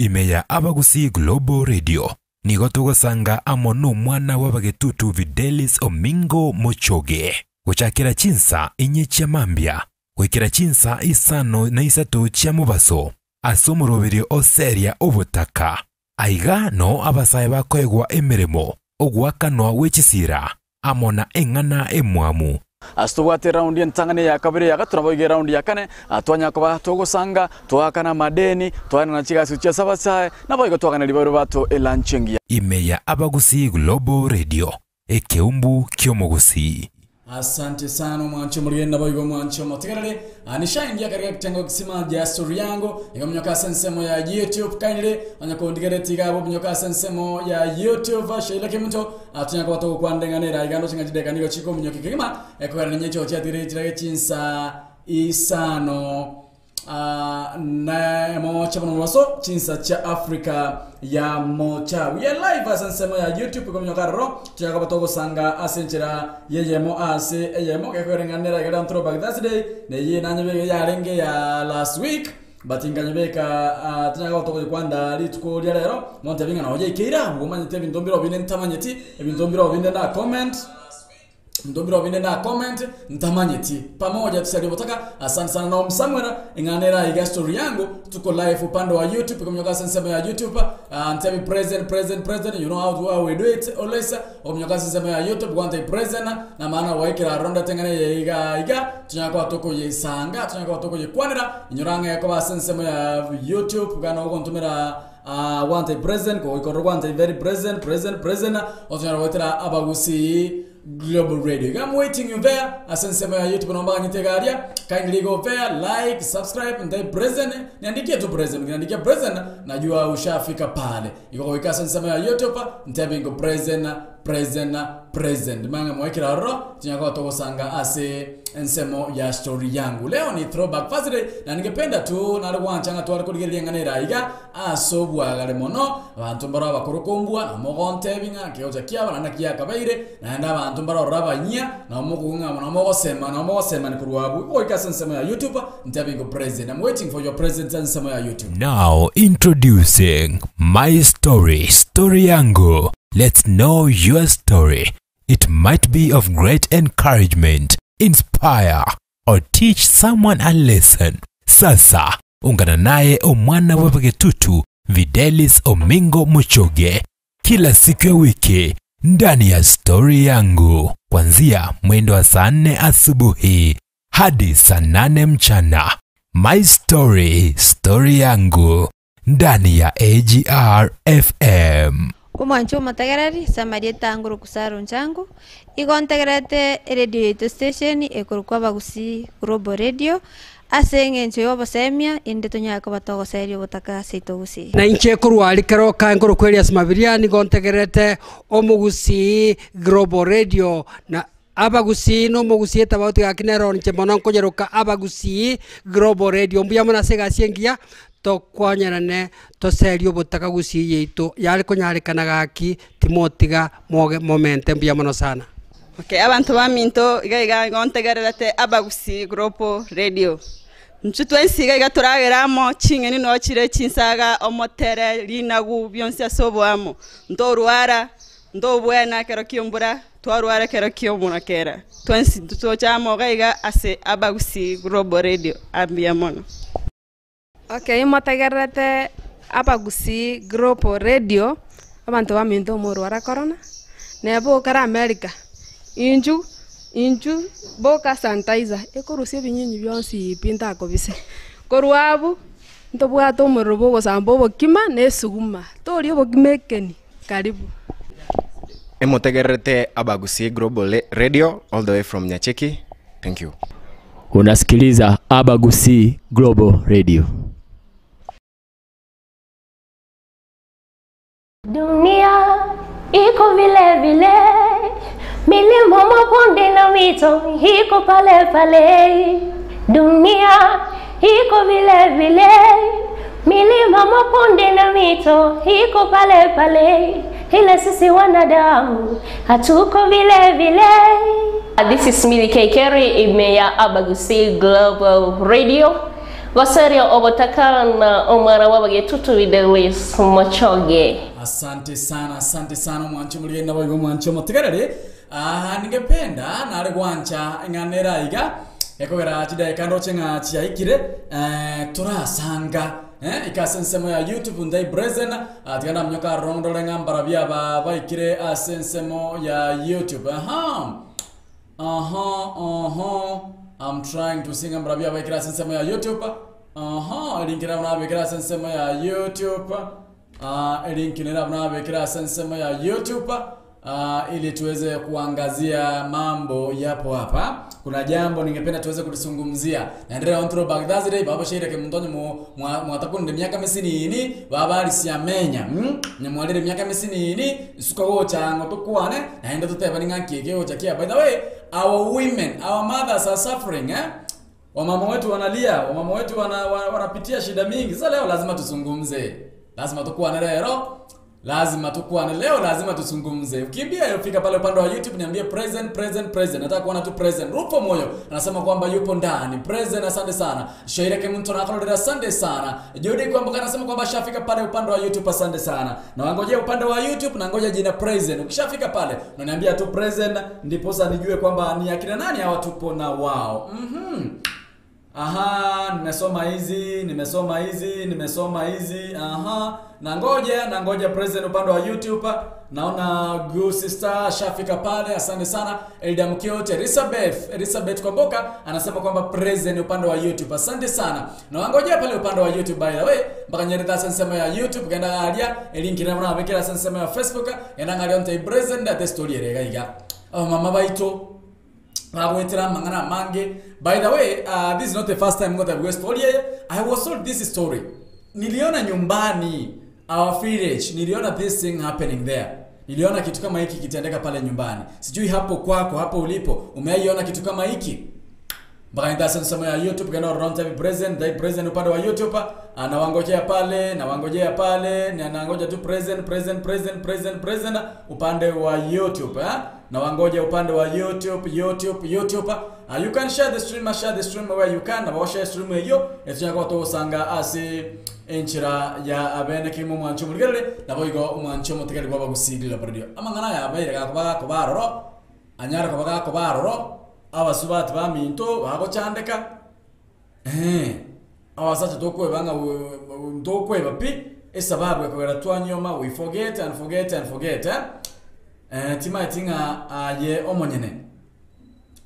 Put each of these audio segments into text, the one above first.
imeya Abagusi Global Radio nigotogo sanga amono mwana wabagetutu Videlis Omingo Mochoge kuchakira chinsa inye chamambia kwekira chinsa isano na isatu chamubaso asomorobiri oseria obutaka aiga no abasaye bakwegwa emiremo ogwakanwa wechisira amona engana emwamu Astubwate round yentangane ya kabiri ya gaturabo round ya kane atwanya kuba togosanga twakana madeni twana na chiga sucha sabasaye naboigo twakana libaro bato elanchengia imeya Abagusi Global Radio ekeumbu kyomogusi. Asante sana mwancho murienda boigo mwancho motegerere anishaingia katika kitengo kisima ya story yangu ikamnyoka sensemo ya YouTube kainile anyakondigere tigabo mnyoka sensemo ya YouTube shaila kemunto atunya kwa to kwandenganera igando chingajideka niko chiko mnyoki kima ekora nyecho cha direjira chinsa isano na Moja waso chinsa cha Africa ya Moja. We are live sensemo ya YouTube kwa mnyoka ro tunya kwa to sanga asenchira yeyemo ase yeyemo kekorenganera igado throwback Thursday ne ye nanyebe ya renge ya last week batinganyebeka tunya kwa to kwanda lituko lero monte binga na hoje ikira ngomanye ebintu mbiro bine ntamanyeti ebintu mbiro bine na comment Ndombiro bine na comment ntamanyeti pamoja tusalibotaka asante sana na msamwera inganera iga story yangu tuko live upande wa YouTube kumnyoka sensema ya YouTube ntabi present you know how we do it always kumnyoka sensema ya YouTube kwanta present na maana waikira ronda tengane iga tunyakwa toko yisanga tunyakwa toko yikwanira inyoranga yakwa sensema ya YouTube kana ukontumira want a present ko ikoro want a very present otunyara wetera Abagusi Global Radio. I'm waiting you there. Asensema ya YouTube namba nitegaria. Kindly go there, like, subscribe and then present. Niandikie tu present. Niandikie present najua ushafika pale. Iko kwa asensema ya YouTube ntabingo present. Manga mwekira ro tunyakwa toko sanga ase ensemo ya story yangu. Leo ni throwback Thursday na ningependa tu narwanchanga tu arikuligelenganera iga asobwa gale mono abantu mbara bakurukumbwa na mogonte binga kyoja kiaba na kiya kabaire na enda abantu mbara rabanya na mogunga na mogosema ni kurwabu oikasensemo ya YouTube ntabingo present. I'm waiting for your presence ensemo ya YouTube. Now introducing my story yangu. Let's know your story. It might be of great encouragement, inspire, or teach someone a lesson. Sasa, ungana naye omwana wabagetutu Videlis Omingo Mochoge kila siku ya wiki ndani ya story yangu kuanzia mwendo wa saa 4 asubuhi hadi saa 8 mchana. My story yangu ndani ya AGR FM. Kumwancho matagarari samarieta anguru kusaro nchangu igontegerete radio station ekorukwa Abagusi Global Radio asenge ncho yobasemia inde tonyaka batogo serio butaka seitogusi na inche kurwali kero kanguru kweli asmabiria ni gontegerete Omugusi Global Radio na Abagusi no Mugusi etabauti akinero nche mononko jeruka Abagusi Global Radio mbuya mona sega siengia to kwanyarane to serio butaka Gusi yeito yali konyarekana gaki timotiga momente mbuya mono sana. Okay, abantu baminto iga gontegerete Abagusi Global Radio. Nchutwensiga iga turageramo chingeni no chire chinsaga omotere linagu byonse asoboamo ndorwara ndobwena kero kiombura twarwara kero kiomuna kera twensi tutochamo gaiga ase Abagusi Global Radio ambia mono. Okay, matagerete Abagusi Global Radio abantu baminto morwara corona nebo kara America inju boka sanitizer ekorusie binyinyi byonsi pinta kobise korwabu ntobwato morobo gosambo bokima nesuguma torio bokimekeni karibu. Emotegerete Abagusi Global Radio all the way from Nyacheki. Thank you. Unasikiliza Abagusi Global Radio. Dunia iko vile vile, milima mabonde na mito iko pale pale. Dunia iko vile vile, milima mabonde na mito iko pale pale. Ila sisi wanadamu hatuko vile vile. This is Mbili imeya Abagusi Global Radio. Wasaria obotakana omara wabage tutu videlis mochoge. Asante sana mwancho muliye na boyo mwancho mutegerere. Ningependa nare gwancha nganera iga ekogera chida ekando chenga chiaikire turasanga ikasensemo ya YouTube ndai Brazil atigana mnyoka rondo lenga mbarabia baikire asensemo ya YouTube. I'm trying to sing mbarabia baikire asensemo ya YouTube. Elinkira una baikire asensemo ya YouTube. Elinkira una baikire asensemo ya YouTube. Ili tuweze kuangazia mambo yapo hapa. Kuna jambo ningependa tuweze kulisungumzia. Naendelea ontro bagdazire baba shire ke mundonyo mwatakunde miaka mesini ini baba alisiamenya nyamwalire miaka mesini ini isuka wo chango tukwane naenda tuteba ningankeke wo chakia. By the way, our women, our mothers are suffering wamama wetu wanalia, wamama wetu wanapitia shida mingi. Sasa leo lazima tusungumze. Lazima tukwane leo. Lazima tukwane leo, lazima tusungumze. Ukimbia fika pale upande wa YouTube niambie present. Nataka kuona tu present. Rupo moyo anasema kwamba yupo ndani. Present, asante sana. Shaira ke mtu nakalodera, asante sana. Jodi kwamba anasema kwamba shafika pale upande wa YouTube, asante sana. Na wangojea upande wa YouTube na ngoja jina present. Ukishafika pale unaniambia tu present, ndipo sasa nijue kwamba ni akina nani hawa tupo na wao. Nimesoma hizi. Na ngoja present upande wa YouTube. Naona good sister shafika pale, asante sana. Elda Mkiote, Elizabeth Kwamboka anasema kwamba present upande wa YouTube, asante sana. Na ngoja pale upande wa YouTube. By the way, mpaka nyereta sensema ya YouTube genda adia link na mwana wekera sensema ya Facebook enda ngali onte present at story rega iga mama baito mangana mange. By the way, this is not the first time ngota we story. I was told this story. Niliona nyumbani our village, niliona this thing happening there. Niliona kitu kama hiki kitendeka pale nyumbani. Sijui hapo kwako, hapo ulipo umeiona kitu kama hiki? Mpaka ndasa nsema ya YouTube gana ronta present upande wa YouTube. Nawangojea pale, na ngoja tu present upande wa YouTube. Na wangoja upande wa YouTube. You can share the stream where you can. Na share stream hiyo etunyako to sanga asi enchira ya abene kimo mwancho mulgele na boigo mwancho mutegele kwa bagusigila radio. Amangana ya bayire ka baroro anyara ka baroro abasubati baminto bako chandeka abasacha tokwe banga ndokwe bapi esababu yakogera twanyoma we forget. Tima tinga ye omonyene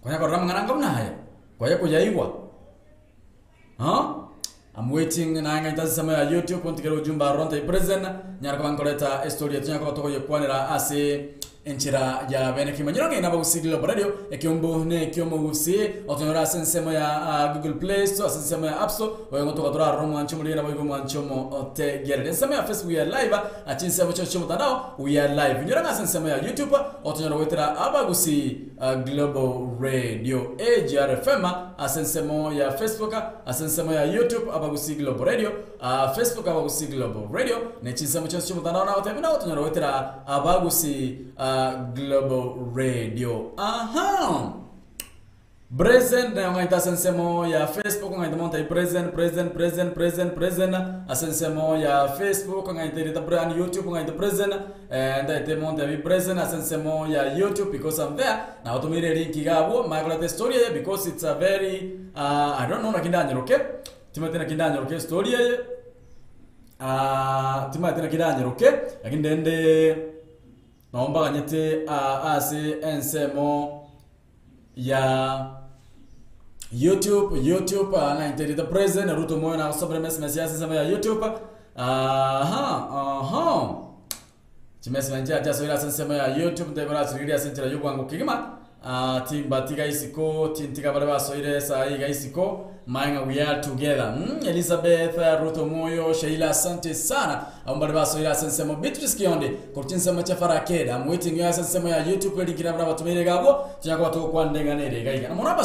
kwanya ko ramangana ngabuna haya kwaya ko yaiwa I'm waiting na nga itazama ya YouTube ontikero jumba ronta present nyara kwa ngoleta story tunya ko toko yekwanira ase enchira ya bene kimanyironge na bagusigilo radio ekyombo ne kyomo gusi otonora sensema ya Google Play Store, sensema ya App Store oyo ngotoka tora romo anchumulira boyo mwanchomo ote gerere sensema ya Facebook we are live achinse bocho chomo tandao we are live nyora sensema ya YouTube otonora wetera abagusi Global Radio AGRFM asensemo ya Facebook asensemo ya YouTube abagusi Global Radio Facebook abagusi Global Radio ne chinse bocho chomo tandao na otemina otonora wetera abagusi Global Radio. Present na ngaita sensemo ya Facebook ngaita monta present asensemo ya Facebook ngaita ita brand YouTube ngaita present and ite monta bi present asensemo ya YouTube because I'm there. Na utumire link gabo my story because it's a very I don't know nakindanya okay? Timatena kindanya okay story timatena kindanya okay? Lakini ndende naomba kanyete ase ensemo ya YouTube na internet present ruto moyo na sobre message ensemo ya YouTube chimesi nje acha soira ensemo ya YouTube ndebara siriria sentira yugwango kigima timba tiga isiko tintika bale basoire sai ga isiko mainga we are together. Elizabeth ruto moyo Sheila asante sana ambale basoira sensemo Beatrice Kionde kurtinsema chafara keda I'm waiting you sensemo ya YouTube link nabra batumire gabo cyangwa to kwandenga nere gaiga namona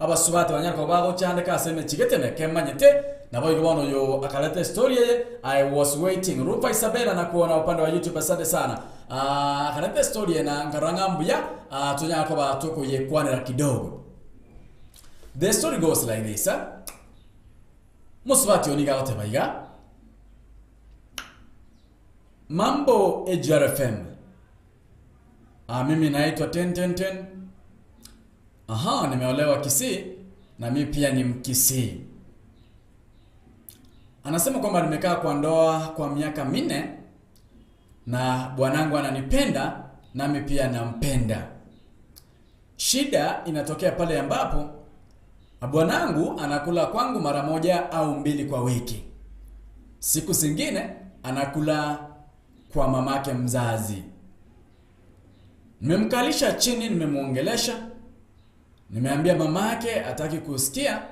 abasubati banyarko bago cyane kaseme chigetene kemanyete nabo igobono yo akaleta story I was waiting Rupa Isabella na kuona upande wa YouTube asante sana akaleta story na ngarangambuya tunyako batoko yekwanira kidogo. The story goes like this Musubati oniga otebaiga. Mambo EJRFM. Mimi naitwa 10. Nimeolewa Kisii na mimi pia ni Mkisii. Anasema kwamba nimekaa kwa ndoa kwa miaka 4 na bwanangu ananipenda na mimi pia nampenda. Shida inatokea pale ambapo bwanangu anakula kwangu mara moja au mbili kwa wiki. Siku zingine anakula kwa mamake mzazi. Nimemkalisha chini, nimemuongelesha. Nimeambia mamake hataki kusikia.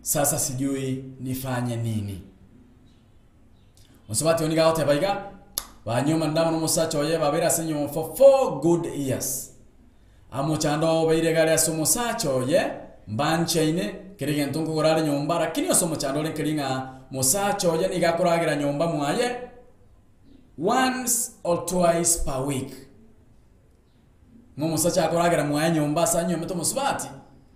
Sasa sijui nifanye nini. Musubati oniga otebaiga. Banyuma ndamu n'umusacha oye babera senyo for 4 good years. Amuchando beire gale asumusacha oye mbancheine kirige ntungu gorare nyomba lakini osomuchando lekiringa musacha oye nigakuragira nyomba mwaye once or twice per week. Musacha akuragira mwaye nyomba sanyo meto musubati.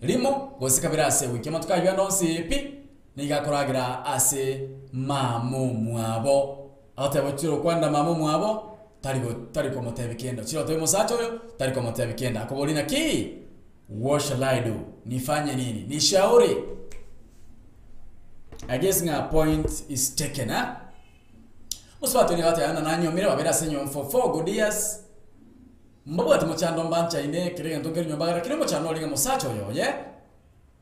Limo gosika bira ase wiki matuka yando nsipi nigakuragira ase mamu mwabo. Atebo chiro kwanda mamu mwabo tariko motebikenda. Chiro toyo musacha oyo tariko motebikenda. Akobolina ki what shall I do? Nifanye nini? Nishauri. I guess nga point is taken, huh? Musubati ni watu yana nanyo mire babera senyo for 4 good years. Mbabu ati muchando mbancha ine kirega ntongeri nyomba lakini muchando linga musacho yo ye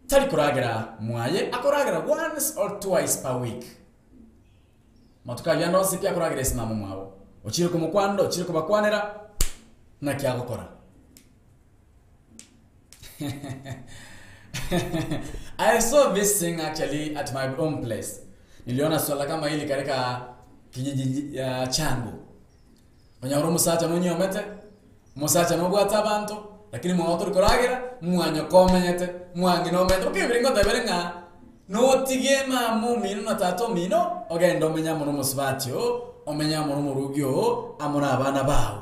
tari kuragira mwaye akoragira once or twice per week. Matuka yando sipia kuragira isimamu mwao ochire ku mukwando ochire ku bakwanera na kya gukora. I saw this thing actually at my own place. Niliona swala kama hili katika kijiji changu. Onyauro musacha nonyomete musacha no bwata abantu lakini mwato rikoragira mwanyo komenyete mwangino mete ukibiringo taberenga no tigema mumino na tato mino ogendo menya muno musbatyo omenya muno murugyo amuna abana bawo.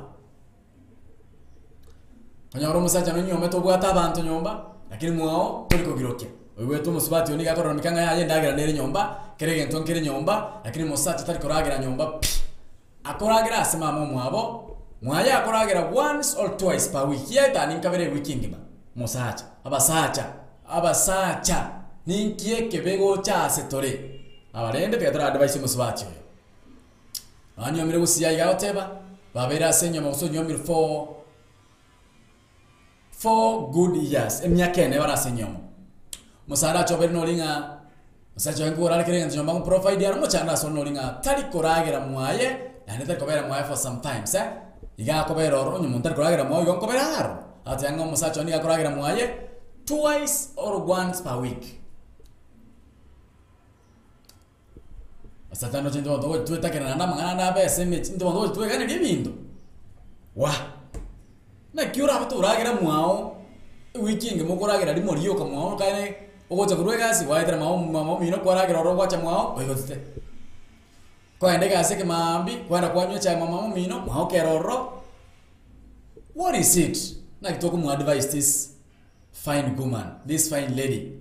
Onyauro musacha no nyomete bwata abantu nyomba lakini mwao toliko giroke wewe musbatyo ni gakoro mikanga yaye ndagira nere nyomba kerege ntonkere nyomba lakini musacha tarikoragira nyomba akoragira asema mwabo mwaya akoragira once or twice per week. Yeta ninkabere weekend ba. Musacha. Abasacha. Ninkie kebego cha setore. Abarende pedra advice musubati. Anyo mire usiya yoteba. Babera senyo muso nyomir for good years. Emyake ne bara senyo. Musara chobere no linga. Musacha ngora kire nzo mbangu provide yaro muchanda so no linga. Tari koragira mwaye. Yaneta kobera mwaye for sometimes iga kobera oro nyumuntar koragira mwaye gon kobera haro. Ati anga musacha ni koragira mwaye twice or once per week. Asatano chindo ndo tueta kana na mangana na be seme chindo ndo tueta kana libindo. Wa. Na kiura hapo uragira mwao weekend mukoragira limoriyo ka mwao kaine ogocha kurwega si waitra mama mino koragira oro wacha mwao oigotite. Kwa ndega aseke mambi kwenda kwanywa cha mama mino mwao keroro. What is it? Na kitoko mu advise this fine woman, this fine lady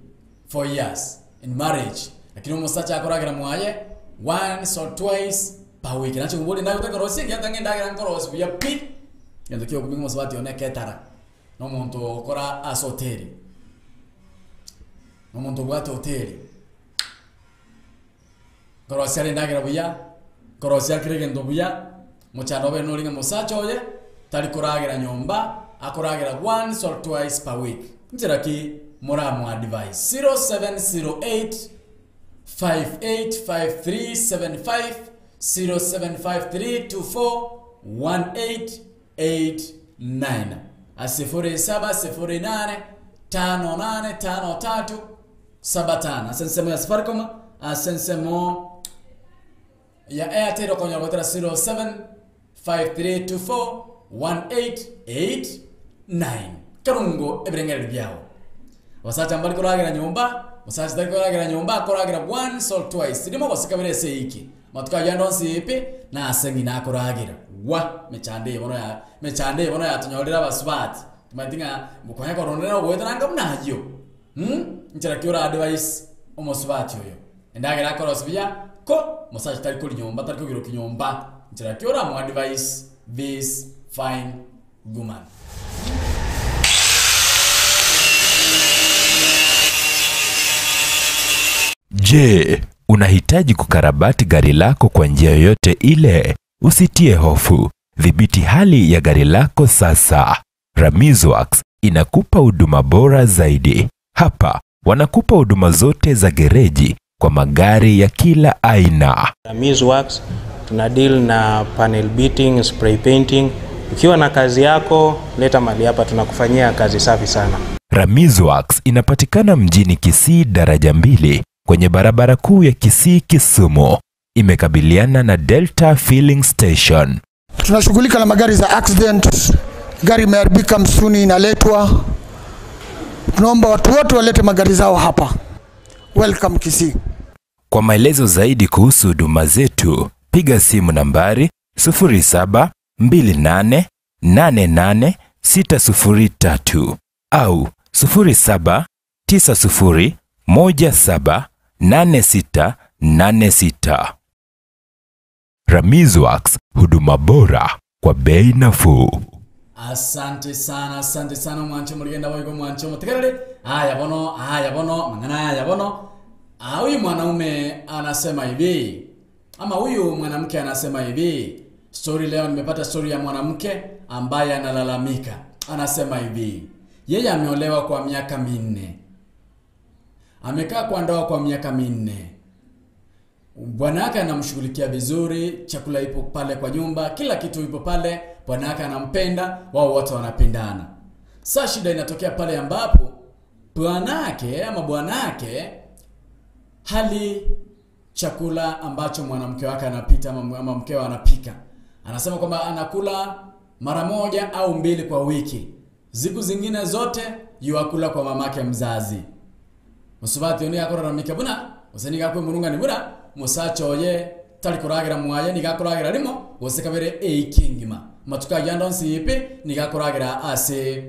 for years in marriage. Lakini musacha akoragira mwaye once or twice per week. Nacho ngobole ndayo takorosi ngenda ngenda ngorosi ya pit. Yendo kyo kumingo musabati one ketara. No monto kora asoteri. No monto bwato hoteli. Korosi ari ndagira buya. Korosi akirege ndobuya. Muchano be no linga musacha oye. Tari koragira nyomba akoragira once or twice per week. Ntiraki moramu advice 0708 585375 0753241889 asifuri 708 5853 75. Asensemo ya Safaricom, asensemo ya Airtel okonya gotera 0753241889. Karungo ebrengere byao. Wasacha mbali koragira nyomba, wasacha ndali koragira nyomba, koragira once or twice. Ndimo basikabere seiki. Matuka yando sipi na asengi na koragira. Wa mechande bono ya tunyolera basubati. Tumatinga mukonya koronera obweta nanga munajo. Nchira kiora advice omosubati oyo. endagera korosbia ko musacha tari kuri nyomba tari kugira kinyomba njira kiora mu advice this fine woman. Je, unahitaji kukarabati gari lako kwa njia yoyote ile? Usitie hofu. Dhibiti hali ya gari lako sasa. Ramizworks inakupa huduma bora zaidi. Hapa wanakupa huduma zote za gereji kwa magari ya kila aina. Ramizworks tuna deal na panel beating, spray painting. Ukiwa na kazi yako, leta mali hapa tunakufanyia kazi safi sana. Ramizworks inapatikana mjini Kisii daraja 2 kwenye barabara kuu ya Kisii Kisumu. Imekabiliana na Delta Filling Station. Tunashughulika na magari za accident. Gari imeharibika msuni inaletwa. Tunaomba watu wote walete magari zao hapa. Welcome Kisii. Kwa maelezo zaidi kuhusu huduma zetu, piga simu nambari 0728888603 au 0790178686. Ramizworks, huduma bora kwa bei nafuu. Asante sana mwancho mligenda wako mwancho mtekerere. Haya bono mangana haya bono. Huyu mwanaume anasema hivi ama huyu mwanamke anasema hivi. Story leo nimepata story ya mwanamke ambaye analalamika. Anasema hivi, yeye ameolewa kwa miaka 4. Amekaa kwa ndoa kwa miaka 4. Bwana yake anamshughulikia vizuri, chakula ipo pale kwa nyumba, kila kitu ipo pale, bwana yake anampenda, wao wote wanapendana. Sasa shida inatokea pale ambapo bwana yake hali chakula ambacho mwanamke wake anapita ama mkeo anapika. Anasema kwamba anakula mara 1 au 2 kwa wiki. Siku zingine zote yuakula kwa mamake mzazi. Musubati oni akoraramika buna, useniga kwe murunga ni buna, musacho oye tali kuragira muaye niga kuragira limo, usekabere eikingima. Matuka yandonsi ipe niga kuragira ase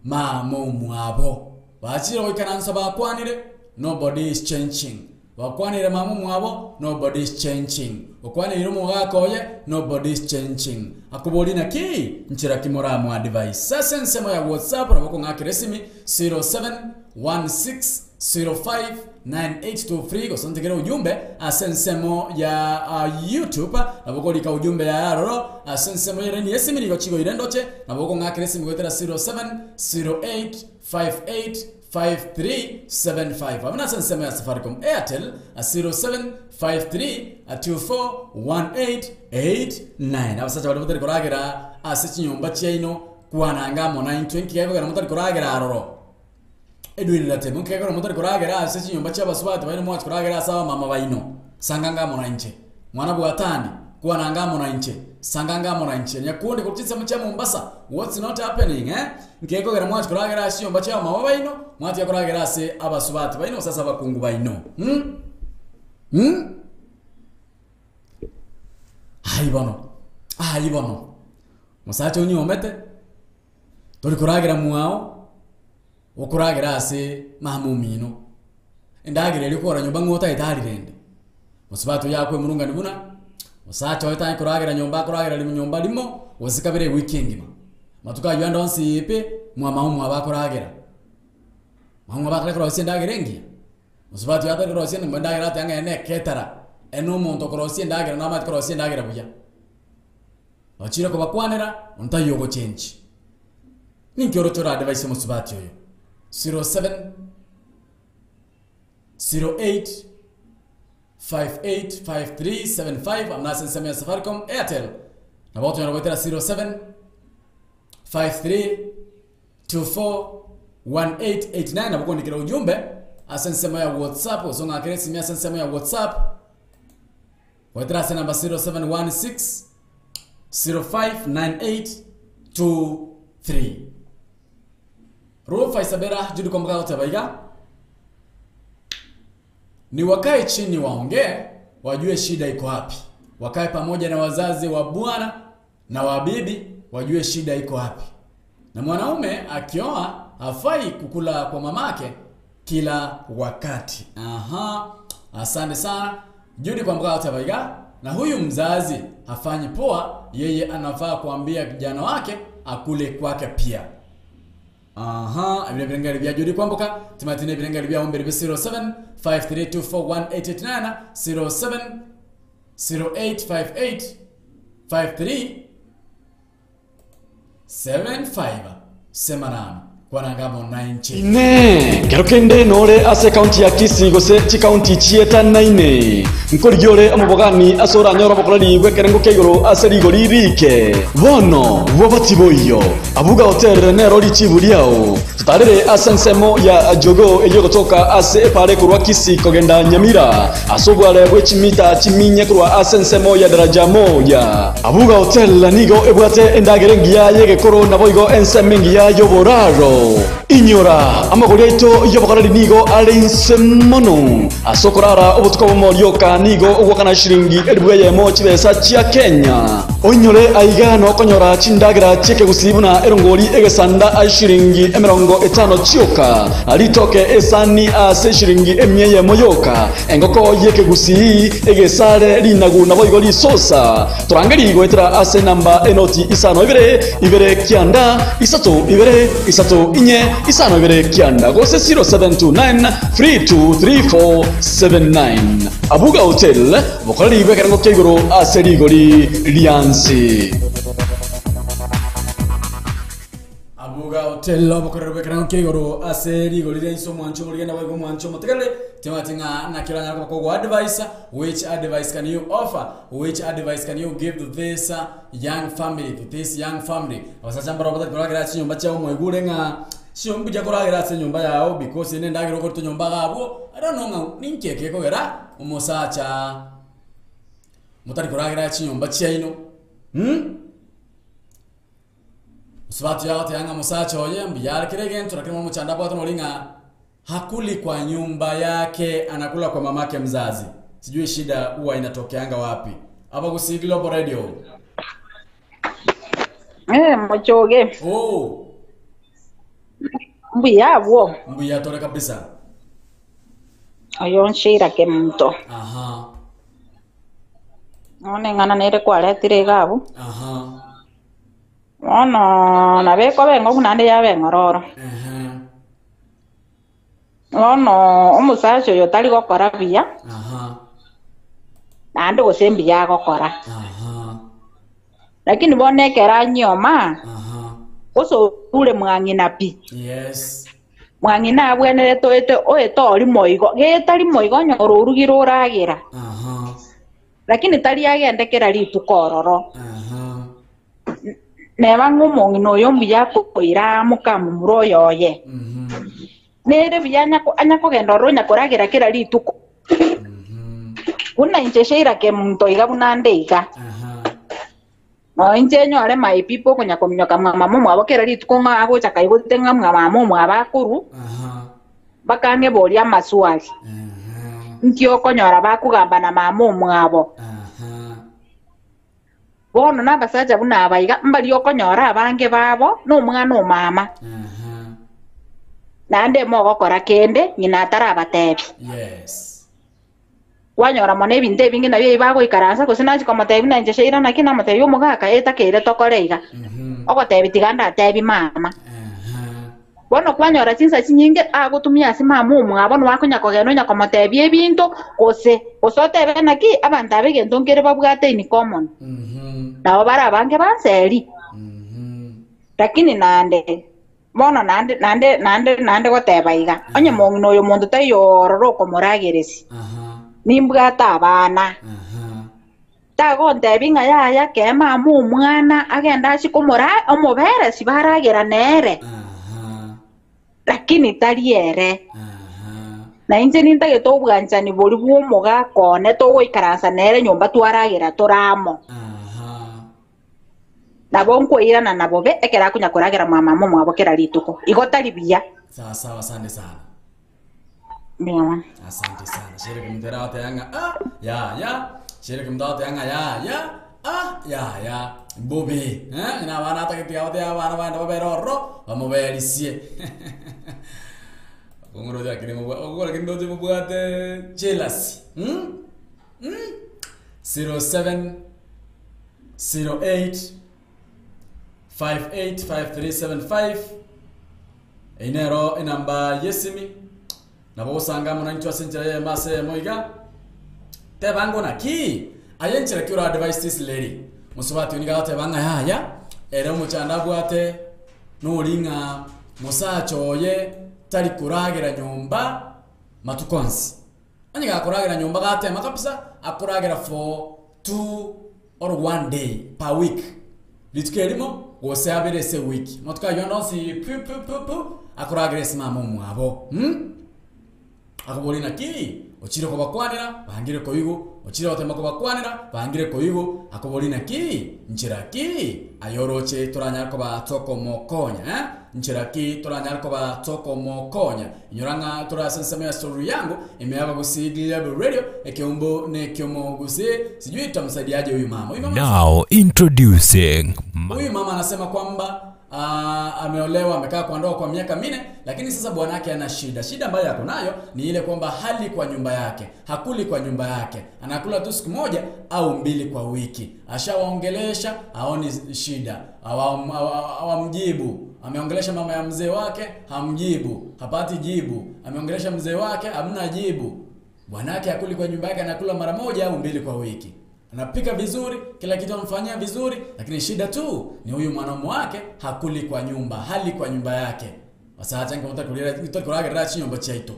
mamo muabo. Bachiro wikaranso bakwanire, nobody is changing. Wakwanire mamo muabo, nobody is changing. Wakwanire irumu gakoye, nobody is changing. Akuboli na ki nchira kimora mu advice. Sasa nsemo ya WhatsApp na wako ngaki resimi 0716059823 kosantegera ujumbe asensemo ya YouTube na wako lika ujumbe ya yaroro asensemo ya reni yesimi niko chigo irendoche na wako ngaki resimi kwetera 0708585375. Amina sensemo ya Safaricom Airtel 0753241889. Abasacha bali mutari koragira asichi nyumba chaino kwananga mo 920 kego gara mutari koragira aroro. Edwin late mun kego mutari koragira asichi nyumba cha basubati bali mu koragira sawa mama baino. Sanganga mo 9 mwana bwatani kwananga mo 9 sanganga mo 9 nyakundi kutitsa mu cha Mombasa. What's not happening nkego gara mu koragira asichi nyumba cha mama baino mwati koragira ase abasubati baino sasa bakungu baino. Aibono. Musacho nyomete. Tori kuragira muao. Okuragira ase mahumumino. Endagira iri kora nyumba ngota itari rende. Musubatu yakwe murunga nibuna. Musacho itani kuragira nyumba kuragira limu nyumba limo. Wasikabire weekend ma. Matuka yanda onsi ipe mwamahumu abakuragira. Mahumu abakuragira osendagira engia. Musubatu yata korosia ndagira tanga ene ketara. Eno monto korosia ndagira nama korosia ndagira buya. Wachira kwa bakwanera ontayo go change. Ninkioro chora advice musubati yoyo. 0708585375 amna sensemia Safaricom Airtel. Na watu wanawetera 0753241889 na bako nikira ujumbe asensema ya WhatsApp usonga akresi mia asensema ya WhatsApp. Wetera se namba 0716 059823. Rufa Isabera judu kwa mkao tabaiga. Ni wakae chini waongee, wajue shida iko wapi. Wakae pamoja na wazazi wa bwana na wa bibi, wajue shida iko wapi. Na mwanaume akioa hafai kukula kwa mamake kila wakati. Asante sana. Judy kwa mkao tabaiga. Na huyu mzazi hafanyi poa, yeye anafaa kuambia kijana wake akule kwake pia. Aha, vile vile ngaribia Judy kwa mboka. Timatine vile ngaribia ombe 07 53241889 07 0858 53 75 semanani kwa nangamo 9 ne kerokende nore ase county ya Kisii gose ti county chieta naine nkorigiore amubogani asora nyoro bokorari gwekerengo keigoro ase rigori rike bono wobatiboyo abuga hotel ne rori chiburiao tutarere asensemo ya jogo eyo gotoka ase pare kurwa Kisii kogenda Nyamira asobware bwechimita chiminye kurwa asensemo ya daraja moja abuga hotel nigo ebwate endagerengia yege koro naboigo ensemengia yoboraro inyora amagoreto yobokorari nigo alinsemono asokorara obutuko bomoryoka nigo ogwakana shiringi edbweye mo chibesa chia Kenya onyore aigano konyora chindagira cheke gusibuna erongori egesanda ashiringi 50 chioka alitoke esani ase shiringi emyeye moyoka engoko yeke gusi egesare linagu naboigo lisosa turangeri goetera ase namba enoti isano ibere kianda isato inye isano ibere kianda gose 0729 323479 abuga hotel bokorari bwekerango keigoro ase rigori liansi abuga hotel bokorari bwekerango keigoro ase rigori liansi mwancho mugenda bwo mwancho mutegale timatinga nakiranya ko advice. Which advice can you offer? Which advice can you give to this young family? Abasacha mbara bata koragira chinyumba cha umwegure nga shombu ja koragira chinyumba yao because ine ndagiro ko tunyumba gabo I don't know ninkeke ko gera umusacha mutari koragira chinyumba chaino usibatu yao tayanga musacha oye mbiyale kirege turakema muchanda bwa tunolinga hakuli kwa nyumba yake, anakula kwa mamake mzazi. Sijui shida huwa inatokeanga wapi. Hapa Kisii Global Radio. Mochoge. Oh. Mbuya tole kabisa. Ayonshira ke mto. Aha. One ngana nere kwa letire gabo. Aha. Ono na beko bengo kunande ya bengororo. Ono umusacho yo tali gokora bia. Nando gosembi ya gokora. Lakini bonekera nyoma. Oso ule mwangina pi. Yes. Mwangina abwenere toete oetori moigo. Getari moigo nyoro urugiro ragira. Lakini tali agendekera ritu kororo. Neba ngumongino yombi yako ira mukamu muroyo ye. Nere biyanya ko anyako gendoro nyakoragira kira rituko. Kuna incheshira ke mto igabunande iga. No inchenyo ale my people kunya komnyoka mama mumu abokera rituko nga ago chaka igotenga mama mumu abakuru. Bakange boria maswali. Nkyo konyora bakugamba na mama mumu abo. Bono nabasaja buna abayiga mbali okonyora abange babo no mwana no mama. Nande mogo kora kende nyina atara abatebi. Yes. Wanyora mone binte bingi na bye bago ikaransa ko sinaji ko matebi na nje sheira na kina matebi omugaka eta kere tokoreiga. Oko tebi tiganda atebi mama. Bono kwanyora chinsa chinyinge agutumia sima mumu abono wakonya kogeno nya ko matebi ebinto kose osotebe na ki abantu abege ndongere babwate ni common. Na obara abange banseri. Lakini nande Mono nande goteba iga. Onye mongino yo mundu tayo roko morageresi. Nimbwata abana. Tago ndebinga ya ke mamu mwana agenda chikomora omobere sibaragera nere. Lakini taliere. Na inje nintage to bwanchani boli bumuga kone to goikaransa nere nyomba twaragera toramo. Nabonko ira na nabobe ekera kunya koragira mama mumu abokera rituko igota libia sawa asante sana Mwa asante sana shirika kumdera wata yanga ya shirika kumdera wata yanga ya bobe ina wana taka tia wata ya wana wana bobe roro amobelisie Ongoro ya kile mwa ongoro kile ndoje mbuate jealousy. 07 08 585375 inero inamba yesimi nabo sanga mwananchi asenjera ya mase moiga tebango na ki ayenchera kiro advice this lady musubati uniga tebanga haya era muchanda bwate nulinga musachoye tari kuragira nyumba matukonsi aniga kuragira nyumba gatema kabisa akuragira for 2 or 1 day per week litukelimo gose abere se week matuka yondonsi pu akuragira simamo mwabo akabolina ki ochire ko bakwanira bangire ko yigo ochire otema ko bakwanira bangire ko yigo akobolina ki nchira ki ayoroche turanya ko batoko mokonya nchira ki turanya ko batoko mokonya nyoranga turasensemea story yangu imeaba gusigilia radio ekeumbo ne kyomo guse sijui tutamsaidiaje huyu mama now introducing huyu mama anasema kwamba ameolewa amekaa kwa ndoa kwa miaka 4 lakini sasa bwana yake ana shida ambayo yako nayo ni ile kwamba hali kwa nyumba yake hakuli kwa nyumba yake anakula tu siku moja au 2 kwa wiki ashawaongelesha aoni shida hawamjibu ameongelesha mama ya mzee wake hamjibu hapati jibu ameongelesha mzee wake hamna jibu bwana yake hakuli kwa nyumba yake anakula mara moja au 2 kwa wiki anapika vizuri kila kitu anamfanyia vizuri lakini shida tu ni huyu mwanamume wake hakuli kwa nyumba hali kwa nyumba yake wasaacha ngomta kulira itokoraga rachi nyumba chaito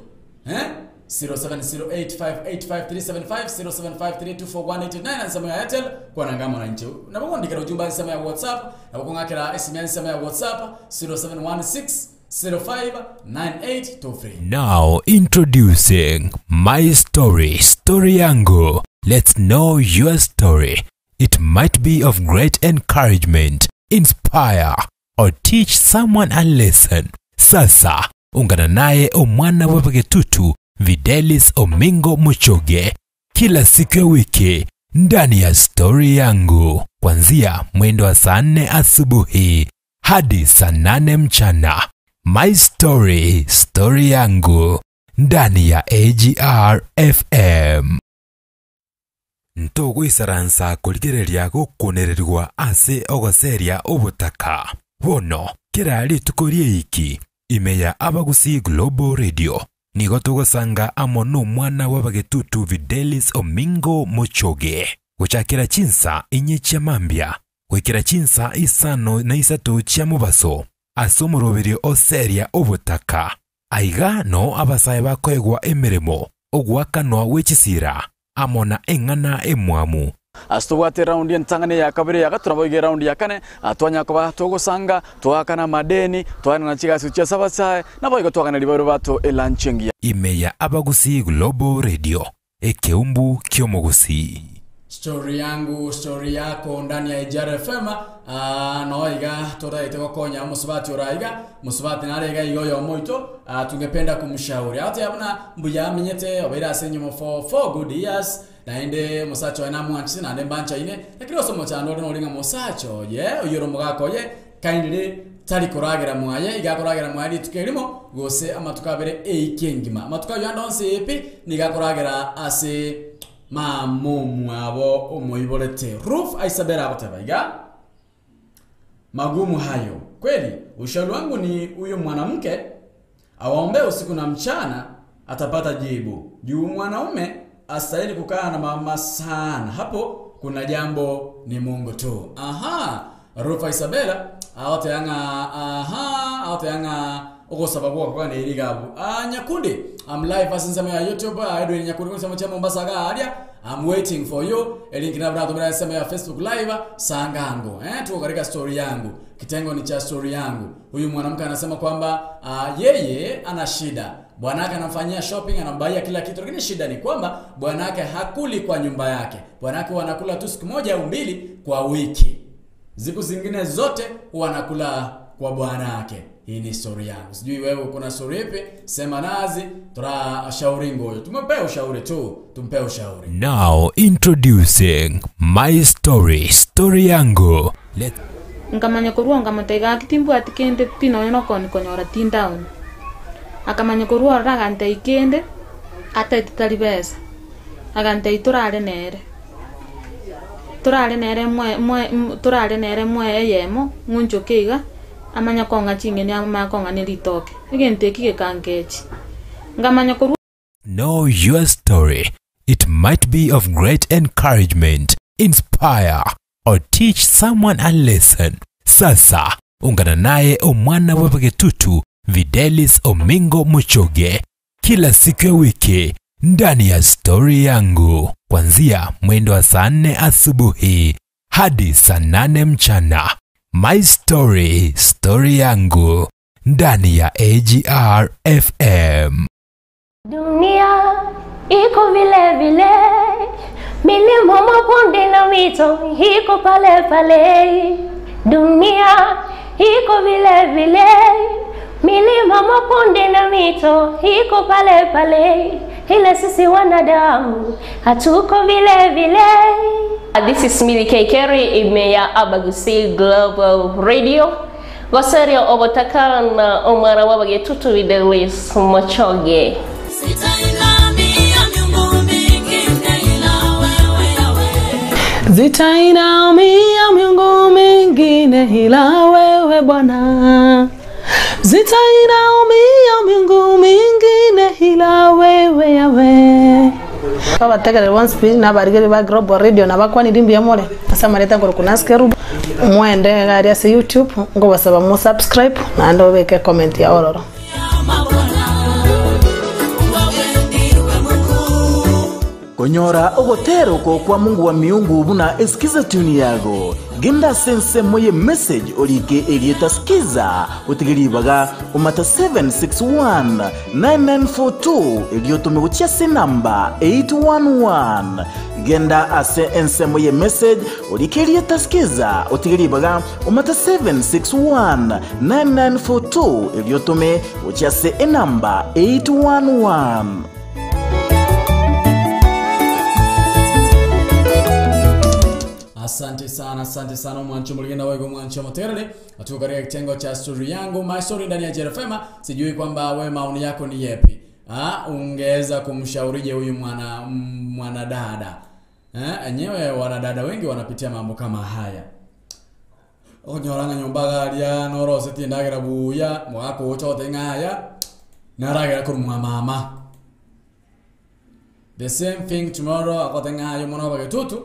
0708585375 0753241889 nasema ya Airtel kwa nangama na nje na bongo ndikira ujumba nasema ya WhatsApp na bongo ngakira SMS nasema ya WhatsApp 0716059823 now introducing my story yangu. Let's know your story. It might be of great encouragement, inspire, or teach someone a lesson. Sasa, ungana naye omwana wabagetutu Videlis Omingo Muchoge kila siku ya wiki ndani ya story yangu kuanzia mwendo wa saa 4 asubuhi hadi saa 8 mchana. My story yangu ndani ya AGR FM. Ntogo isaransa kuligereria gukunererwa ase ogoseria obutaka bono kirali tukorie iki imeya abagusi Global Radio nigo tugosanga amono mwana wabagetutu Videlis Omingo Muchoge guchakira chinsa inyicha mambia gwikira chinsa isano na isatu chia mubaso asomoroberio oseria obutaka aiga no abasaye bakoegwa emiremo ogwakanwa wechisira amona engana emwamu astubwate round yentangane ya kabiri ya gaturabo round ya kane atwanya ko tugusanga twakana madeni twana na chiga sucha sabasaye nabo twakana libaro bato elanchengia imeya abagusi Global Radio ekeumbu kyomogusi story yangu story yako ndani ya AGR FM noiga toraite konya musubati oraiga musubati narega yoyo moito tungependa kumshauri hata yabona mbuya minyete obera asenyo for good years naende musacho ena mwanchi na ndembancha ine lakini osomo chando no linga musacho uyoro mugako kindly tali koragira mwaye igakoragira mwaye tukelimo gose amatukabere eikengima amatuka yandonse epi nigakoragira ase mamumu abo omoibolete roof aisabera abatabaiga magumu hayo kweli ushauri wangu ni huyo mwanamke awaombe usiku na mchana atapata jibu juu mwanaume astahili kukaa na mama sana hapo kuna jambo ni Mungu tu roof aisabera awatayanga ogo sababu kwa ne irigabu nyakundi I'm live asinzama ya YouTube aidwe nyakundi kusema cha Mombasa ga adia I'm waiting for you link na brado mra sema ya Facebook live sangango tuko katika story yangu kitengo ni cha story yangu huyu mwanamke anasema kwamba yeye ana shida bwanake anamfanyia shopping anambaia kila kitu lakini shida ni kwamba bwanake hakuli kwa nyumba yake bwanake wanakula tu siku moja au 2 kwa wiki siku zingine zote wanakula kwa bwanake. Hii ni story yangu. Sijui wewe uko na story ipi? Sema nazi, shauri ngoyo. Tumpe ushauri tu, tumpe ushauri. Now introducing my story yangu. Ngamanya kurua ngamotega kitimbu atikende tino eno koni konyora tin down. akamanya kurwara agante ikende ate tutari besa agante turare nere mwe yemo ngunjokiga amanya konga chingeni ama konga ni ritoke igente kigekangechi ngamanya kuru. Know your story. It might be of great encouragement, inspire, or teach someone a lesson. Sasa ungana naye omwana wabagetutu Videlis Omingo Mochoge kila siku ya wiki ndani ya Story Yangu kuanzia mwendo wa saa 4 asubuhi hadi saa 8 mchana. My Story, Story Yangu ndani ya AGR FM. Dunia iko vile vile, milima mabonde na mito iko pale pale. Dunia iko vile vile, milima mabonde na mito iko pale pale. Ila sisi wanadamu hatuko vile vile. This is Mbili Kekeri imeya Abagusi Global Radio. Goseria obotaka na omara wabagetutu Videlis Mochoge. Zitainamia miungu mingine ila wewe Bwana. Zitainamia miungu mingine ila wewe Yawe. Baba tegere one speech na barigere ba Global Radio na bakwa ni dimbi ya mole. Asa mareta ngoro kunaskeru mwende gari ya YouTube ngo basaba mu subscribe na ndo beke comment ya ororo. Konyora ogotero kwa Mungu wa miungu buna eskiza tuni yago. Genda sense moye message olike elieta skiza utigiribaga umata 761-9942 eliotume uchiase namba 811. Genda ase ense moye message olike elieta skiza utigiribaga umata 761-9942 eliotume uchiase namba 811. Asante sana mwancho mligenda wego mwancho moterele atuko katika kitengo cha Story Yangu, My Story ndani ya JRFM. Sijui kwamba wewe maoni yako ni yepi. Ungeweza kumshaurije huyu mwana dada? Enyewe wanadada wengi wanapitia mambo kama haya. Onyoranga nyombaga ya norose tindagira buya mwako uchote ngaya naragira kurumwa mama. The same thing tomorrow akotenga yo mwana bagetutu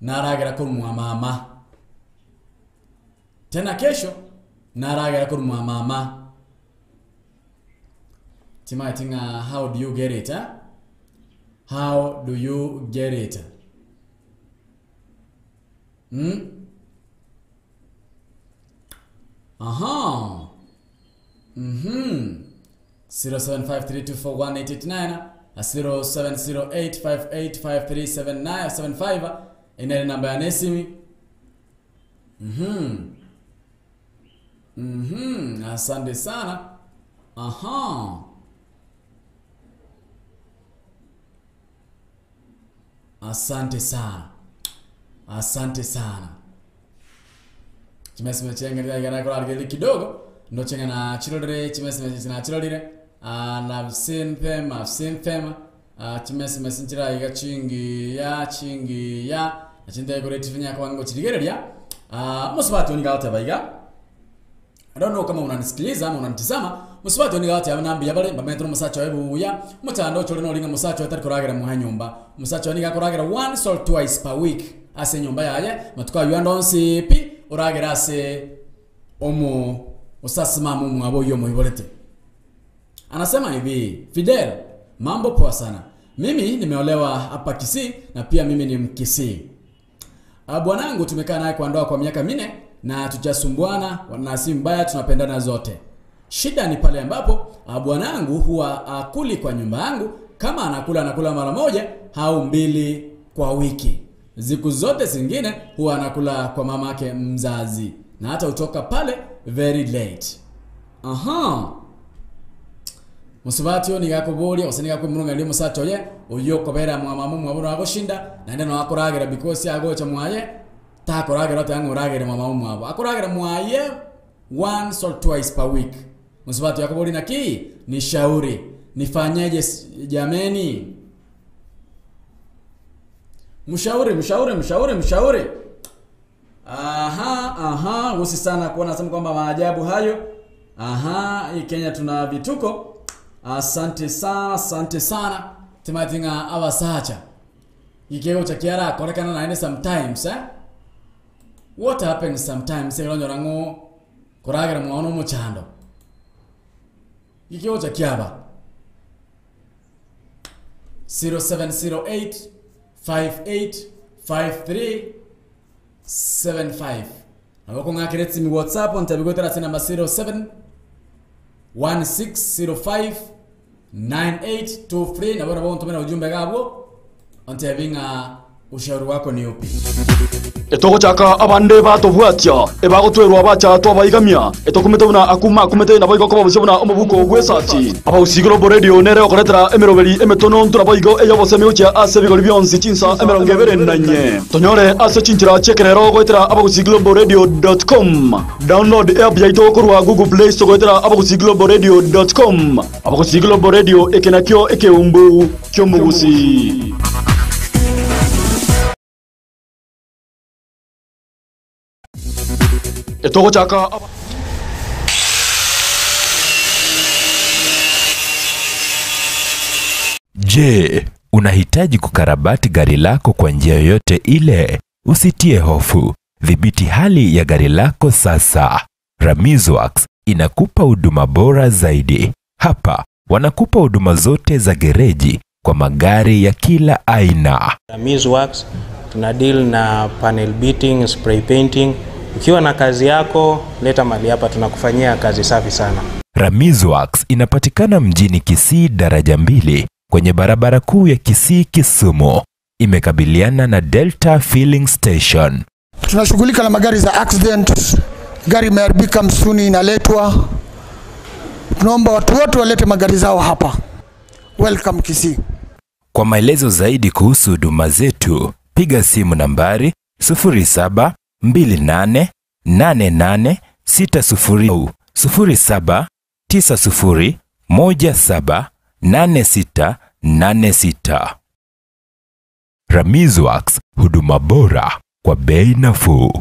naragira kurumwa mama. Tena kesho naragira kurumwa mama. Timaitinga, how do you get it? How do you get it? 0753241889 070858537975 ina namba ya Nesimi. Asante sana. Asante sana. Chimesime chenga gara kwa geli kidogo ndo chenga na chilodere chimesime na chilodere na seen them chimesime sinchira iga chingi ya achinde kuretifanya Kwangu chirigereria musibatu ni gata baiga. I don't know kama unanisikiliza ama unanitazama. Musibatu ni gata nambia bale bametro musacho ebuya mutando chole no linga musacho atari koragira mu hanyumba musacho ni gakoragira once or twice per week ase nyumba yaye matuka yuando nsipi uragira ase omo usasima mu abo yo muibolete. Anasema hivi, Fidel, mambo poa sana. Mimi nimeolewa hapa Kisii na pia mimi ni Mkisii. Bwanangu tumekaa naye kwa ndoa kwa miaka 4 na tujasumbuana na si mbaya, tunapendana zote. Shida ni pale ambapo bwanangu huwa akuli kwa nyumba yangu. Kama anakula mara moja au 2 kwa wiki. Siku zote zingine huwa anakula kwa mamake mzazi na hata utoka pale very late. Musubati ni gakobori oseniga ko murunga ndi musacho ye uyo kobera mwamamu mwabura agoshinda na ndeno akoragira because agocha mwaye ta akoragira tangu ragira mwamamu mwabo akoragira mwaye once or twice per week Msibati yako boli na ki ni shauri. Nifanyeje jameni? Mshauri. Aha, usi sana kuona nasema kwamba maajabu hayo. Aha, hii Kenya tuna vituko. Asante sana. Timatinga awasacha. Ikego cha kiara korekana naende sometimes, What happens sometimes elonyo rango koragera mwono muchando. Ikego cha kiaba. 0708 585375. Nako ngakireti mi WhatsApp ontabigotera tena namba 07 1605 9823 na bora bonto mena ujumbe gabo ontabinga ushauri wako ni upi? Etogochaka abande batobwatya ebagotwerwa bacha twabayigamia etokumetebuna akuma kumete na boigo kobabusebuna omubuko gwesati abausi Global Radio nere okoretera emeroberi emetono nturaboigo eyobose meucha ase bigori byonsi chinsa emerongebere nanye tonyore ase chinchira chekerero goetera abagusiglobalradio.com download app yaito korwa Google Play Store goetera abagusiglobalradio.com Abagusi Global Radio ekenakyo ekeumbu kyomugusi. Etogochaka Je, unahitaji kukarabati gari lako kwa njia yoyote ile? Usitie hofu. Dhibiti hali ya gari lako sasa. Ramizworks inakupa huduma bora zaidi. Hapa wanakupa huduma zote za gereji kwa magari ya kila aina. Ramizworks tuna deal na panel beating, spray painting. Ukiwa na kazi yako, leta mali hapa tunakufanyia kazi safi sana. Ramizworks inapatikana mjini Kisii daraja 2 kwenye barabara kuu ya Kisii Kisumu. Imekabiliana na Delta Filling Station. Tunashughulika na magari za accident. Gari imeharibika msuni inaletwa. Tunaomba watu wote walete magari zao hapa. Welcome Kisii. Kwa maelezo zaidi kuhusu huduma zetu, piga simu nambari 07288860 0790178686. Ramizworks, huduma bora kwa bei nafuu.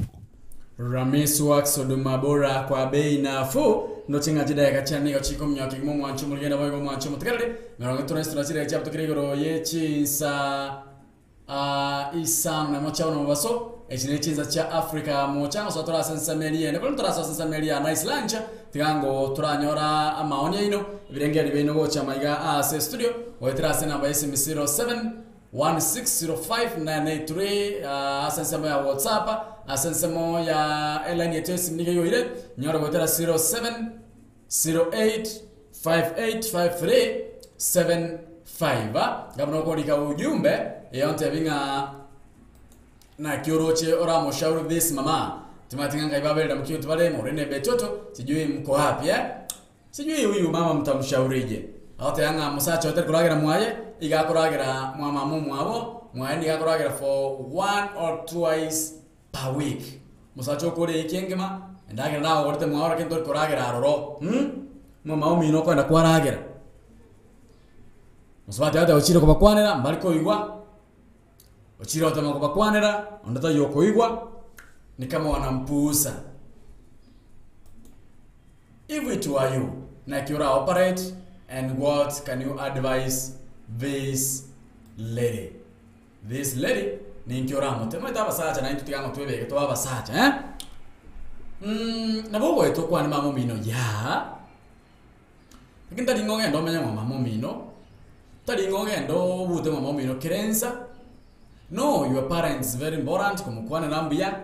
Ramizworks, huduma bora kwa bei nafuu. Nochinga jida ya kachani ya chiko mnyoki mumu anchumu ligenda boigo mwanchumu tukalde. Merongo tunaisi tunasira ya chapu tukirigoro yechi isano na mocha wana mwaso. Echine chinza cha Afrika mocha. So tura sensamelia. Nekulu tura sensamelia nice lunch. Tigango tura nyora maonia ino. Virenge alibeno gocha maiga se studio. Waitira sena baisi misiro 7 160598 asensemo ya WhatsApp, asensemo ya line yetu simnige yoire nyora botera 0708585375 gabno kodika ujumbe yonte binga na kioroche oramo shauri this mama tumatinga ngaibabe da mkio tubale morene betoto sijui mko wapi sijui huyu mama mtamshaurije ate yanga musacha hotel kuragira mwaye iga kuragira mama mumu abo mwaye iga kuragira for 1 or twice per week musacha kore ikengema ndagira nawo orte mwara kento kuragira aroro mama umi no kwenda kwaragira musabati ate ochiro ko bakwanera mbaliko igwa ochiro ate mako bakwanera ondata yoko igwa ni kama wanampuusa. If it were you like you operate, and what can you advise this lady? This lady ni nkioramo tema taba sacha na intu tigango twebeke to aba sacha na bobo eto kwa ni mama mino ya kinta dingonge ndo menya mama mino tadi ngonge ndo bute mama mino kerensa no your parents very important como kwana nambia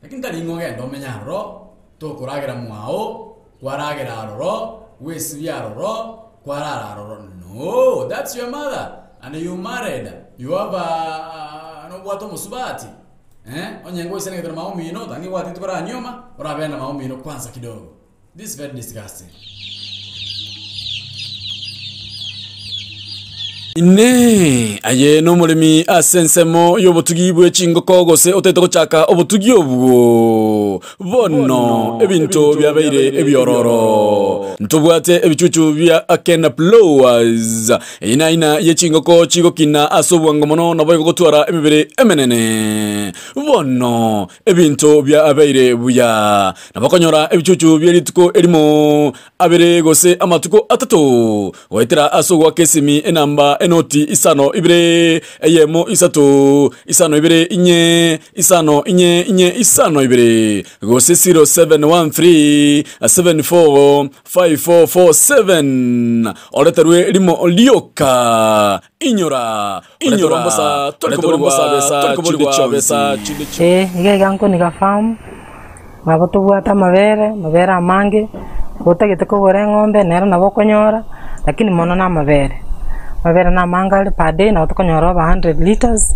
lakini tadi ngonge ndo menya ro to kuragira mwao kwaragira ro wesibia ro no, that's your mother, and you married. You have no wato musubati. Onyengo isene kama maombi ino, tangi wati tukara nyoma, orabenda maombi ino kwanza kidogo. This is very disgusting. ine aye no mulimi asensemo yobutugi bwe chingoko gose otete gochaka obutugi obwo bono ebinto byabaire ebyororo ntubwate ebichuchu bya akena blowers ina ye chingoko chigokina asobwanga mono naboye gotwara emibere emenene bono ebinto byabaire buya nabakonyora ebichuchu byerituko elimo abere gose amatuko atatu waitira asogwa kesimi enamba enoti isano ibere eyemo isatu isano ibere inye isano inye isano ibere gose 0713 745447 oleterwe limo lioka inyora bosa tolikobolwa besa ige ganko ni gafamu maboto bwata mabere amange utagite kugura ng'ombe nero nabo konyora lakini mono na mabere na manga per day na utokonyora over 100 liters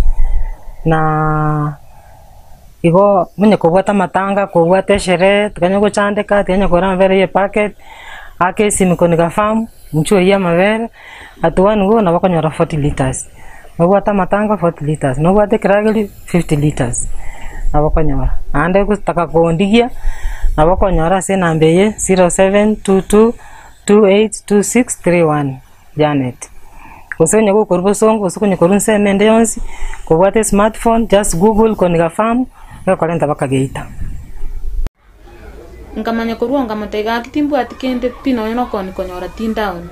na igo munye kubwata matanga kubwata shere tukanya guchandika tukanya kora mabere ye packet akesi mikoniga farm mchuo ya mabere atuwani go na bakonyora 40 liters nobwata matanga 40 liters nobwata kirageli 50 liters abakonyora ande kutaka kondigia abakonyora se nambe ye 0722282631 Janet Kosenye go korbo songo sokonye korunse mende yonsi kubwate smartphone just google koniga farm ya kalenda bakageita nkamanya korwa ngamotega kitimbu atikende pino yono konyora tin down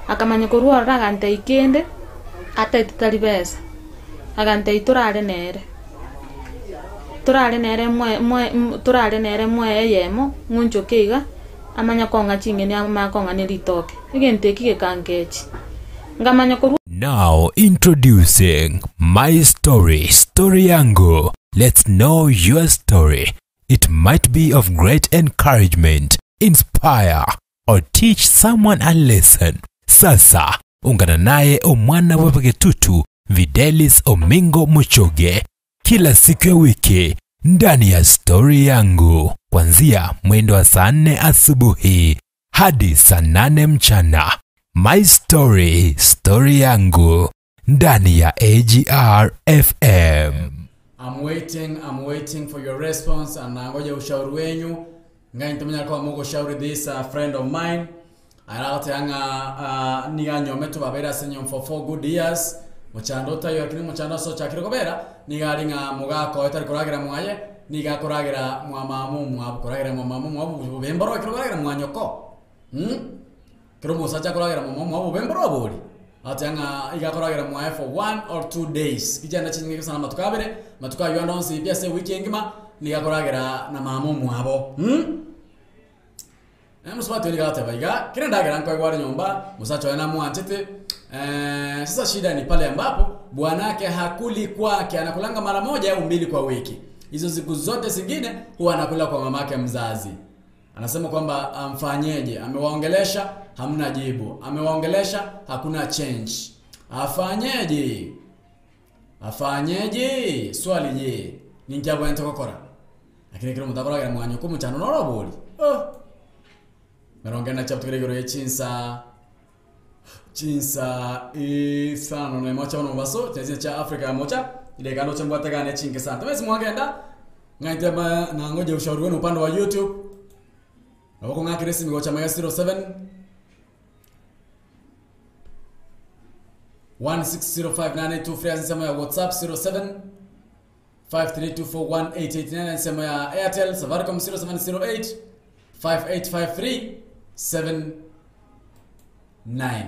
akamanya korwa ragante ikende ata italibesa agante iturale nere mwe yemo nguncho keiga amanya konga chingeni amakonga nelitoke igente kige kangechi ngamanya korwa. Now introducing my story yangu. Let's know your story. It might be of great encouragement, inspire, or teach someone a lesson. Sasa, ungana naye omwana wepegetutu Videlis Omingo Muchoge kila siku ya wiki ndani ya story yangu kuanzia mwendo wa saa 4 asubuhi hadi saa 8 mchana. My story yangu ndani ya AGR FM. I'm waiting for your response and ngoja ushauri wenyu. Ngai ntumenya kwa mugo shauri this friend of mine. Arate anga niga nyometu babera senyo for 4 good years. Muchando tayo akini muchando so chakiro kobera niga ringa mugako etari koragira mwaye niga koragira mwamamu mwakoragira mwamamu mwabu bemboro koragira mwanyoko. Kero musacha koragira mwamamu mwabu bemboro boli. Atanga igakoragira mwaye for 1 or 2 days. Kijana chingi sana matukabere matuka yondonsi pia se wiki ngima nigakoragira na mamu mwabo. Muswati ligata baiga kirendagira nko igwara nyumba musacha na mwanchete. Sasa shida ni pale ambapo bwanake hakuli kwake, anakulanga mara moja au mbili kwa wiki. Hizo siku zote zingine huwa anakula kwa mamake mzazi. Anasema kwamba amfanyeje? Amewaongelesha hamna jibu. Amewaongelesha hakuna change. Afanyeje? Swali je. Ni njabo yantokokora. Lakini kile mutakora ya mwanyo kumuchano noroboli. Merongena chaptukire goro yechinsa isano na mocha ono baso tezi cha Afrika ya mocha ile gano chambwata gane chinge sana. Tumezi mwagenda ngaite na ngoje ushauri wenu upande wa YouTube. Na wako ngakire simu gocha maya 07 16059823 sema ya WhatsApp 07 53241889 sema ya Airtel Safaricom 0708 585379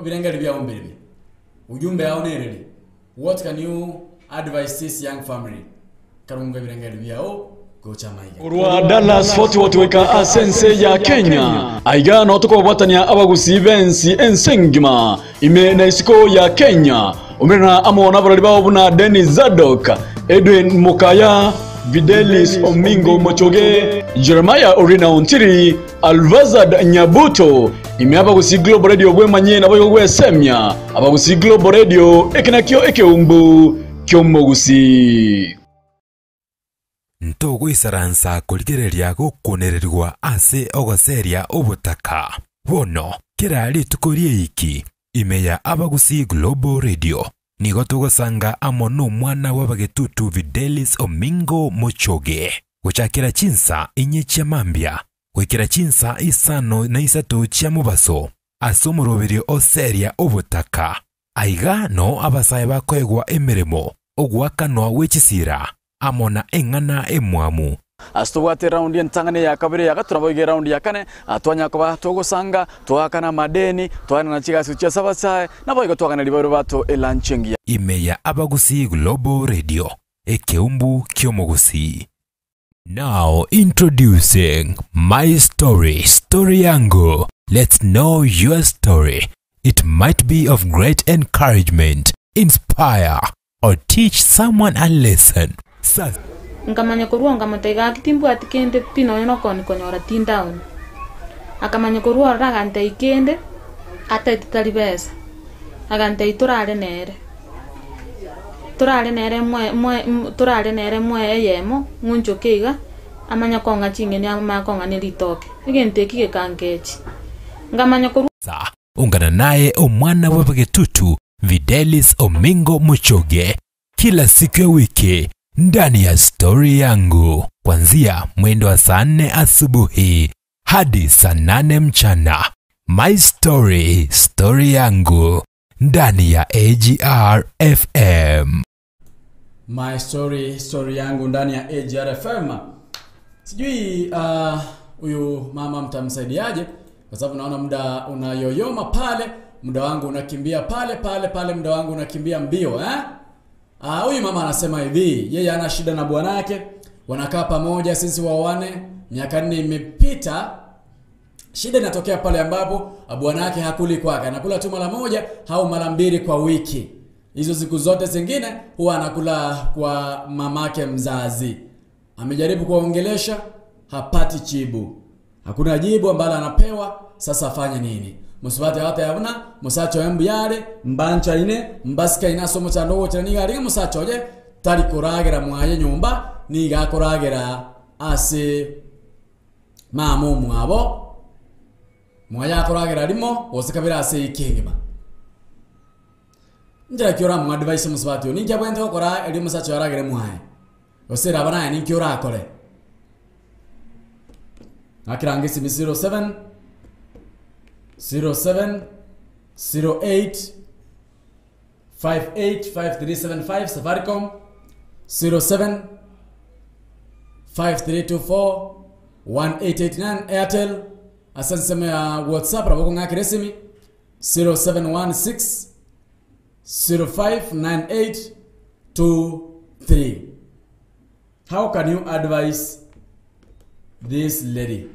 Birengeri bya ombere. Ujumbe aonerere. What can you advise this young family? Karunga birengeri byao gocha maiga. Urwa Dallas Fort watuweka asense ya Kenya. Aiga no tuko watania abagusi bensi ensengima. Ime na isiko ya Kenya. Umena amona barali bao buna Dennis Zadok, Edwin Mokaya, Videlis Omingo Muchoge, Jeremiah Orina Ontiri, Alvazad Nyabuto. Imeapa kusi Global Radio gwe manye na boyo gwe semya. Apa kusi Global Radio ekinakyo ekeumbu kyomogusi. Ntogo isaransa kuligereria gukunererwa ase ogoseria obutaka. Bono kirali tukorie iki imeya abagusi Global Radio nigo tugosanga amono mwana w'abagetutu Videlis Omingo Mochoge gucakira chinsa inye cia mambia gwikira chinsa isano na isatu cia mubaso asomorobiri oseria obutaka aiga no abasaye bakwegwa emirimo ogwakanwa w'ekisira amona eng'ana emwamu Astubwate raundi entangane ya kabiri ya katuraboige raundi ya kane atwanya kwa togosanga twakana madeni twana na chigasu cia sabasaye naboigo twakana libaro bato elanchengia imeya abagusi Global Radio ekeumbu kyomogusi. Now introducing my story yangu. Let's know your story. It might be of great encouragement, inspire or teach someone a lesson. Nkamanya kurua ngamataiga kitimbu atikende pino yono koni konyora tindown. Akamanya kurua ragante ikende ata ititalibesa. Agante iturale nere. Turale nere mwe yemo nguncho keiga amanya konga chingeni amakonga nilitoke. Igente kike kankechi. Ngamanya kurua ungana naye omwana w'abagetutu Videlis Omingo Mochoge kila siku ya wiki ndani ya story yangu kuanzia mwendo wa saa 4 asubuhi hadi saa 8 mchana. My story yangu ndani ya AGR FM. My story yangu ndani ya AGR FM. Sijui huyu mama mtamsaidiaje kwa sababu naona muda unayoyoma pale, muda wangu unakimbia pale, muda wangu unakimbia mbio huyu mama anasema hivi, yeye ana shida na bwanake, wanakaa pamoja sisi wawane, miaka 4 imepita. Shida inatokea pale ambapo bwanake hakuli kwake, anakula tu mara moja au mara 2 kwa wiki. Hizo siku zote zingine huwa anakula kwa mamake mzazi. Amejaribu kuongelesha, hapati jibu. Hakuna jibu ambalo anapewa. Sasa afanye nini? Musibate hata yabona musacho embu yale mbancha ine mbasika ina somo chando wocha ni gari musacho je tari kuragera mwaye nyumba ni ga kuragera ase mamu mwabo mwaya kuragera limo osikabira ase ikengema njira kyora mu advice musibate ni njya bwente okora eli musacho yaragere mwaye osera abana ni kyora akore akirangisi 07 08 585375 Safaricom 07 5324 1889 Airtel asansema ya WhatsApp raboko ngaki resimi 0716 059823. How can you advise this lady?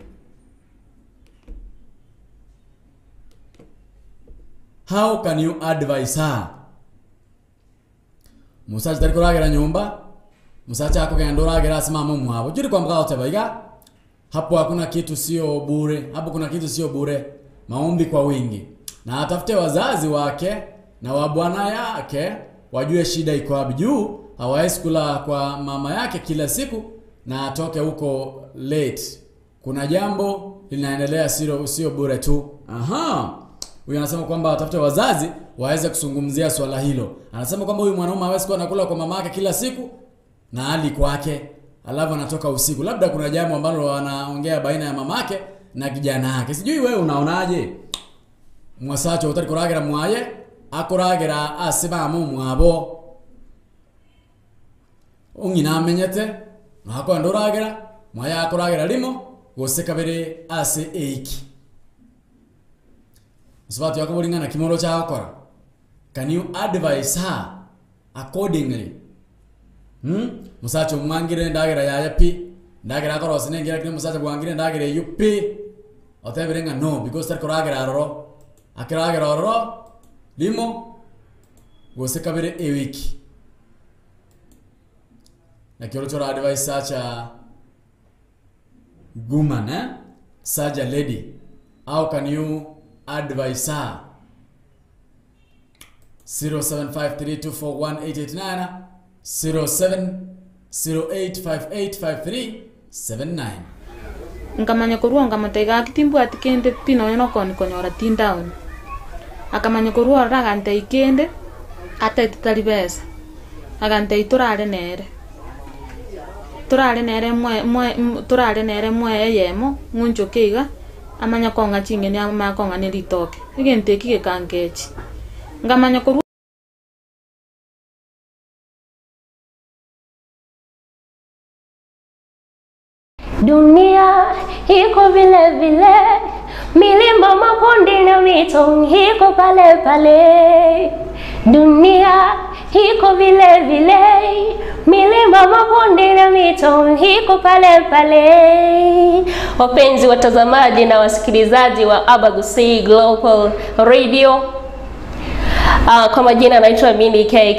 How can you advise her? Musacha tari kuragera nyumba, musacha akogenda uragera simama mwabo. Juri kwa mkao tebaiga. Hapo hakuna kitu sio bure. Hapo kuna kitu sio bure. Maombi kwa wingi. Na atafute wazazi wake na wa bwana yake wajue shida iko wapi. Juu hawawezi kula kwa mama yake kila siku na atoke huko late. Kuna jambo linaendelea sio bure tu. Huyu anasema kwamba atafute wazazi waweze kusungumzia swala hilo. Anasema kwamba huyu mwanaume hawezi kuwa anakula kwa mama yake kila siku na hali kwake, alafu anatoka usiku. Labda kuna jambo ambalo anaongea baina ya mamake na kijana yake. Sijui wewe unaonaje? Mwasacho utari kuragera mwaye akoragera asibamu mwabo. Ungina amenyete nako ndoragera mwaye akoragera limo gosekabere ase eiki. Musibati yako bulingana kimoro cha akora. Can you advise her accordingly? Musacho mwangire ndagera yaya pi ndagera akora sinengera kini musacho mwangire ndagera yupi oteberenga no because tar koragera roro akiragera roro limo gosekabere e wiki. Na kioro chora advice sacha woman such a lady. How can you advise her? 0753241889 0708585379. nkamanya kurua ngamataiga kitimbu atikende pino yono koni konyora tindown akamanya kurua ragante ikende ate titalibesa agante turare nere mwe yemo ngunjo keiga amanya konga chingeni ama konga ne litoke igente kige kankechi ngamanya kurua Dunia iko vile vile, milima, mabonde na mito iko pale pale. Dunia iko vile vile, milima, mabonde na mito iko pale pale. Wapenzi watazamaji na wasikilizaji wa Abagusi Global Radio, kwa majina naitwa Mbili K.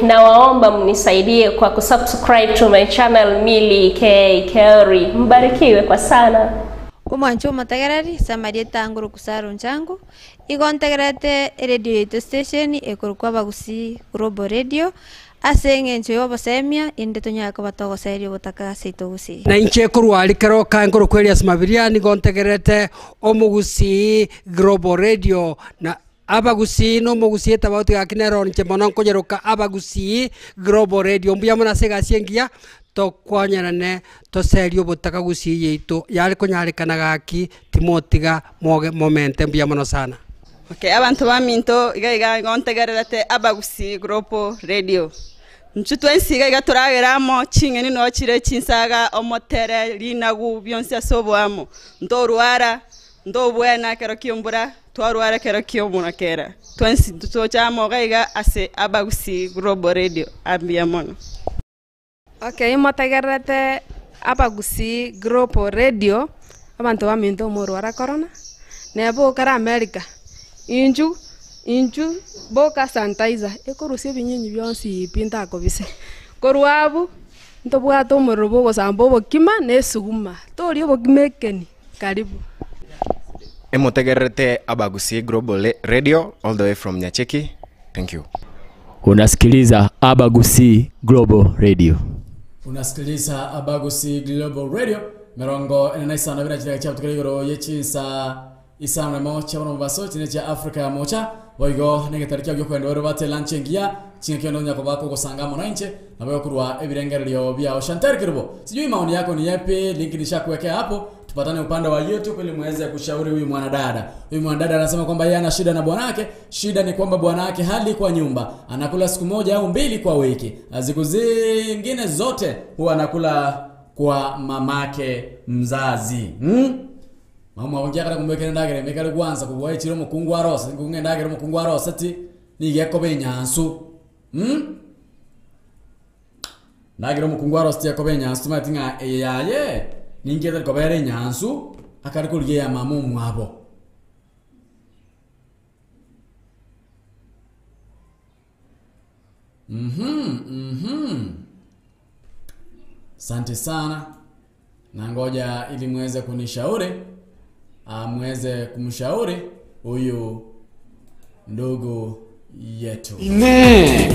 na waomba mnisaidie kwa kusubscribe to my channel Mbili K. Mbarikiwe kwa sana. Umwancho matagarari samarieta nguru kusaru nchangu igontegerete radio yetu station ekurukwa Abagusi Global Radio asenge ncho yobosemia inde tonyaka batogo serio butaka seitogusi na inche kurwali kero kanguru kweli Mabiria ni gontegerete Omugusi Global Radio na Abagusi no Mugusi tabauti akinero nche monon kojeruka Abagusi Global Radio mbuya mona sega siengia to kwanyarane to serio butaka gusi yeito yali konyarikana gaki timotiga momente mbuya mono sana. Okay, abantu baminto iga gontegerete Abagusi Global Radio. Nchutwensiga iga turageramo chingeni no chire chinsaga omotere linagu byonse asoboamo ndoruara ndobwena kero kiombura twaruara kero kiomuna kera twensi tutochamo gaiga ase Abagusi Global Radio ambia mono. Okay, matagerete Abagusi Global Radio abantu baminto murwara corona nebo kara America inju boka sanitizer ekorusie binyinyi byonsi pinta kobise korwabu ntobwato murubo gosambo bokima nesuguma tori bokimekeni karibu. Emotegerete Abagusi Global Radio all the way from Nyacheki. Thank you. Unasikiliza Abagusi Global Radio. Unasikiliza Abagusi Global Radio. Merongo enaisa na bila chile cha tukigoro yechinsa isana mo chabono baso chine cha Africa mocha boigo negetarikya byo kwenda wero bate lanchengia chinke kyono nyako bako gusanga mo nanje nabayo kurwa ebirengerero bya Chantal Kirbo. Sijui maoni yako ni yapi, link nishakuwekea hapo. Tupatane upande wa YouTube ili muweze kushauri huyu mwanadada. Huyu mwanadada anasema kwamba yeye ana shida na bwanake. Shida ni kwamba bwanake hali kwa nyumba. Anakula siku moja au mbili kwa wiki. Siku zingine zote huwa anakula kwa mamake mzazi. Mama wongea kada kumbeke ndagere mekale kwanza kubwaye chiro mukungu arose ngunge ndagere mukungu arose ati nige kobe nyansu. Ndagere mukungu arose yakobe nyansu matinga yaye. Ninge dal kobere nyansu akari kulge ya mamu mwabo. Asante sana. Na ngoja ili muweze kunishauri, muweze kumshauri huyu ndugu yetu.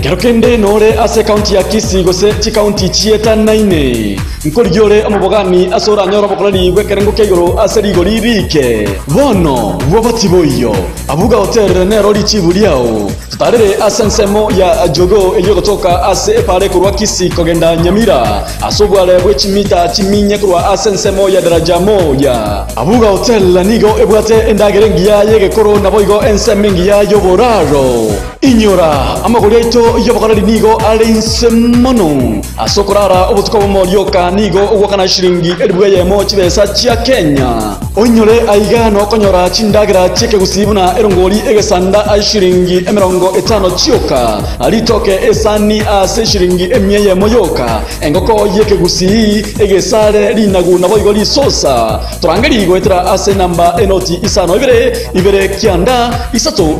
Kero kende nore ase county ya Kisii gose chi county chieta naine nkorigyore amubogani asora nyora bokorari gwekerengo keigoro ase rigori rike bono bwabatiboyo abuga hotel nero lichiburiao tutarere ase nsemo ya jogo elio kutoka ase pare kurwa Kisii kogenda Nyamira asobwale bwechimita chiminye kurwa ase nsemo ya daraja moja abuga hotel nigo ebwate endagerengia yegekoro naboigo ensemengia yoboraro inyora amagoreito yobokorari nigo alense mono asokorara obutuko bomoryoka nigo ugwakana shilingi elibweye mo chibesa chia Kenya onyore aigano konyora chindagira cheke gusibuna erongori egesanda ashilingi 50 chioka alitoke esani ase shilingi emyeye moyoka engoko yeke gusi egesare linagu naboigo lisosa turangeri gwetera ase namba enoti isano ibere kianda isato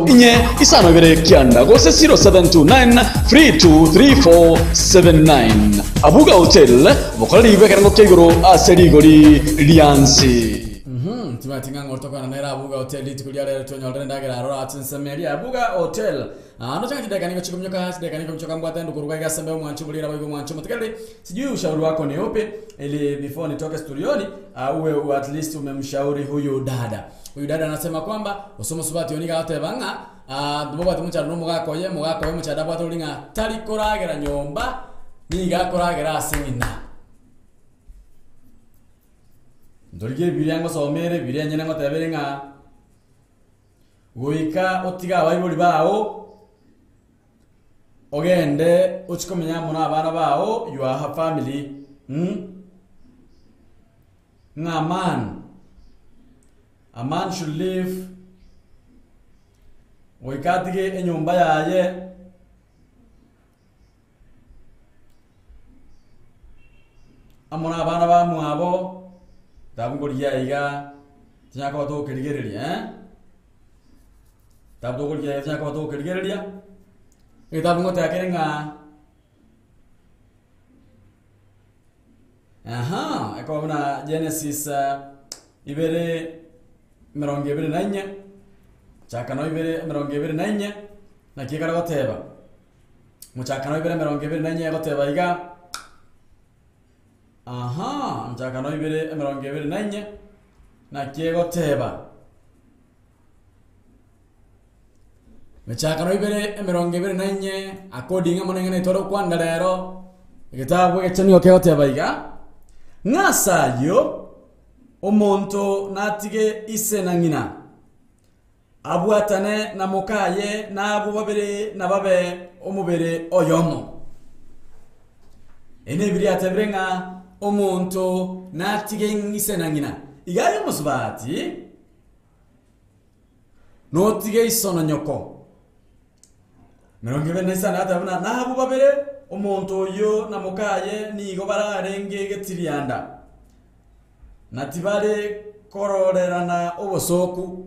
inye isano ibere kianda gose 0729 323479 Abuga Hotel bokorari bekerango kegoro ase rigori liansi. Mutimatinga ngortoka na nera Abuga Hotel tikulia leo tonyo ndagira arora atsensemeria Abuga Hotel. Ano changa kideka niko chikumnyoka hasi deka niko mchoka mbwa tendo kuruga gasa mbeo mwanchu bulira baigo mwanchu mutakali. Sijui ushauri wako ni upi ili before nitoke studioni uwe at least umemshauri huyu dada. Huyu dada anasema kwamba usomo subati yonika hata banga duboba tumucha no mugako ye mucha dabwa tulinga tali koragera nyomba niga koragera asingina. Ndorige birango somere biranye nango taberenga goika otiga bayibuli bawo ogende uchikomenya muna abana bawo you are her family a man should live goikatige enyumba yaye amuna abana ba mwabo tabungoliya iga tinyaka bato kirigereria tabungoliya tinyaka bato kirigereria tabungote akerenga ekobona Genesis ibere mirongo ibere nanye chakano ibere mirongo ibere nanye nakikara goteba muchakano ibere mirongo ibere nanye goteba iga mchakano ibere mirongo ibere nanye nakigoteba mchakano ibere mirongo ibere nanye according amonengene toro kwanda rero igitabo gichenyo kegoteba iga ngasayo omonto natige isena ngina abuatane na mokaye na abu babere na babe omubere oyomo ene biri atebrenga omonto natige isena ngina igayo musbati no tige isono nyoko mirongo ibere nisana atabuna na abu babere omonto yo na mokaye ni go bararenge getirianda natibare kororerana obosoku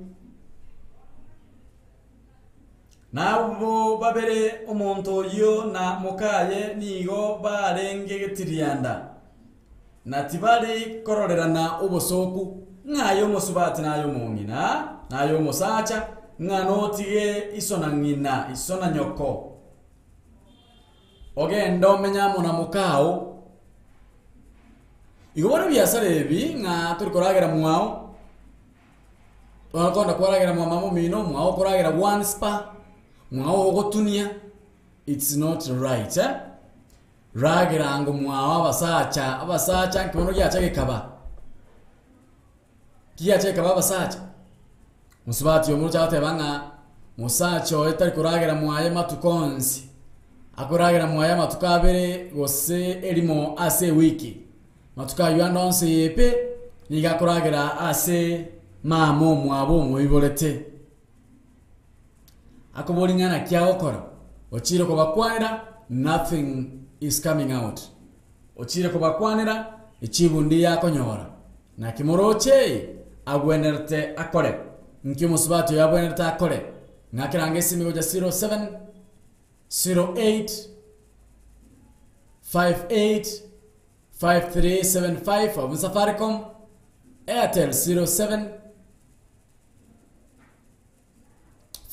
nabo babere omonto yo na mokaye ni go barenge getirianda natibare kororerana obosoku ngayo musubati nayo mungina nayo musacha nganotige isona ngina isona nyoko ogendo menyamo na mukao igobora byasare bi nga turi koragera mwao twakonda koragera mwamamo mino mwao koragera one spa mwao ogotunia it's not right ragera ngo mwao abasacha nkono gyacha gekaba kiyacha gekaba abasacha musubati yo mucha atebanga musacho etari koragera mwaye matukonzi akoragera mwaya matukabere gose elimo ase wiki matuka yuandonse yepe niga koragera ase mamo mwabo mwibolete akobolingana kyakokora ochire ko bakwanira nothing is coming out ochire ko bakwanira ichibundi yakonyora na kimoroche agwenerte akore nkimusbato yabwenerte akore ngakirange simigo ja 07 08 58 5375 of Safaricom Airtel 07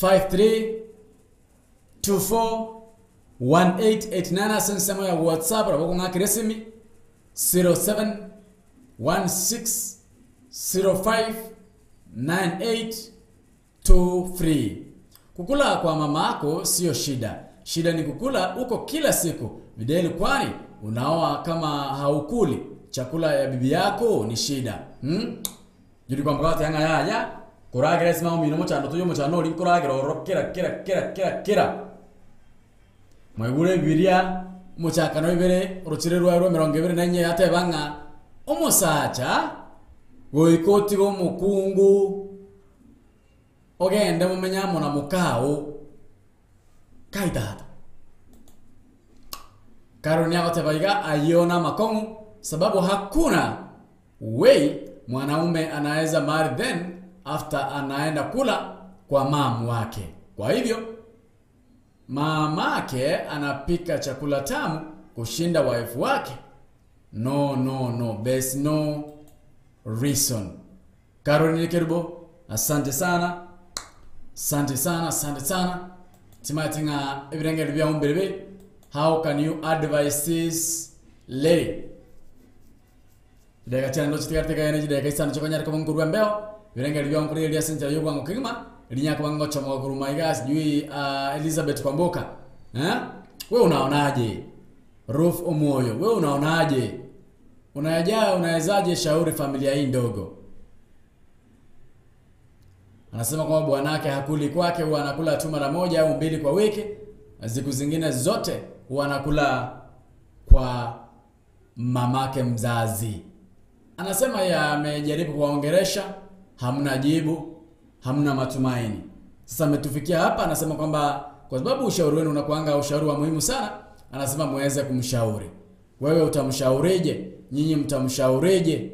53 24 1889 sensemo ya WhatsApp rabo ngakresimi 07 16 05 9823. Kukula kwa mamako sio shida. Shida ni kukula uko kila siku. Videli kwani unaoa kama haukuli chakula ya bibi yako ni shida. Juri kwa mkawati yanga ya kuragera sima umino mochando tuyo mochano uri kuragera kera. Mwegure bibiria mochakano ibere uruchire rwa mirongo ibere nanye ate banga omusacha goikoti go mukungu ogende mumenyamo na mukao kaidata karoni agote baiga ayona makongu sababu hakuna way mwanaume anaweza marry then after anaenda kula kwa mamu wake. Kwa hivyo mamake anapika chakula tamu kushinda wife wake. No, there's no reason. Caroline Kerubo, asante sana. Asante sana. Timatinga ibirenge bya Mbili. How can you advise this lady? Dega chana ndo chitikarte ka energy dega isana chokanyar ka monguru mbeo. Ibirenge bya Mbili ya senja yo kwangu kigima. Ilinya kwa ngo chomo guru maigas jui Elizabeth Kwamboka. Wewe unaonaje? Roof Omoyo, wewe unaonaje? Unawezaje shauri familia hii ndogo? Anasema kwamba bwanake hakuli kwake, huwa anakula tu mara moja au mbili kwa wiki. Siku zingine zote huwa anakula kwa mamake mzazi. Anasema yeye amejaribu kuwaongeresha, hamna jibu, hamna matumaini. Sasa ametufikia hapa, anasema kwamba kwa sababu ushauri wenu unakuanga ushauri wa muhimu sana, anasema muweze kumshauri. Wewe utamshaurije? Nyinyi mtamshaurije?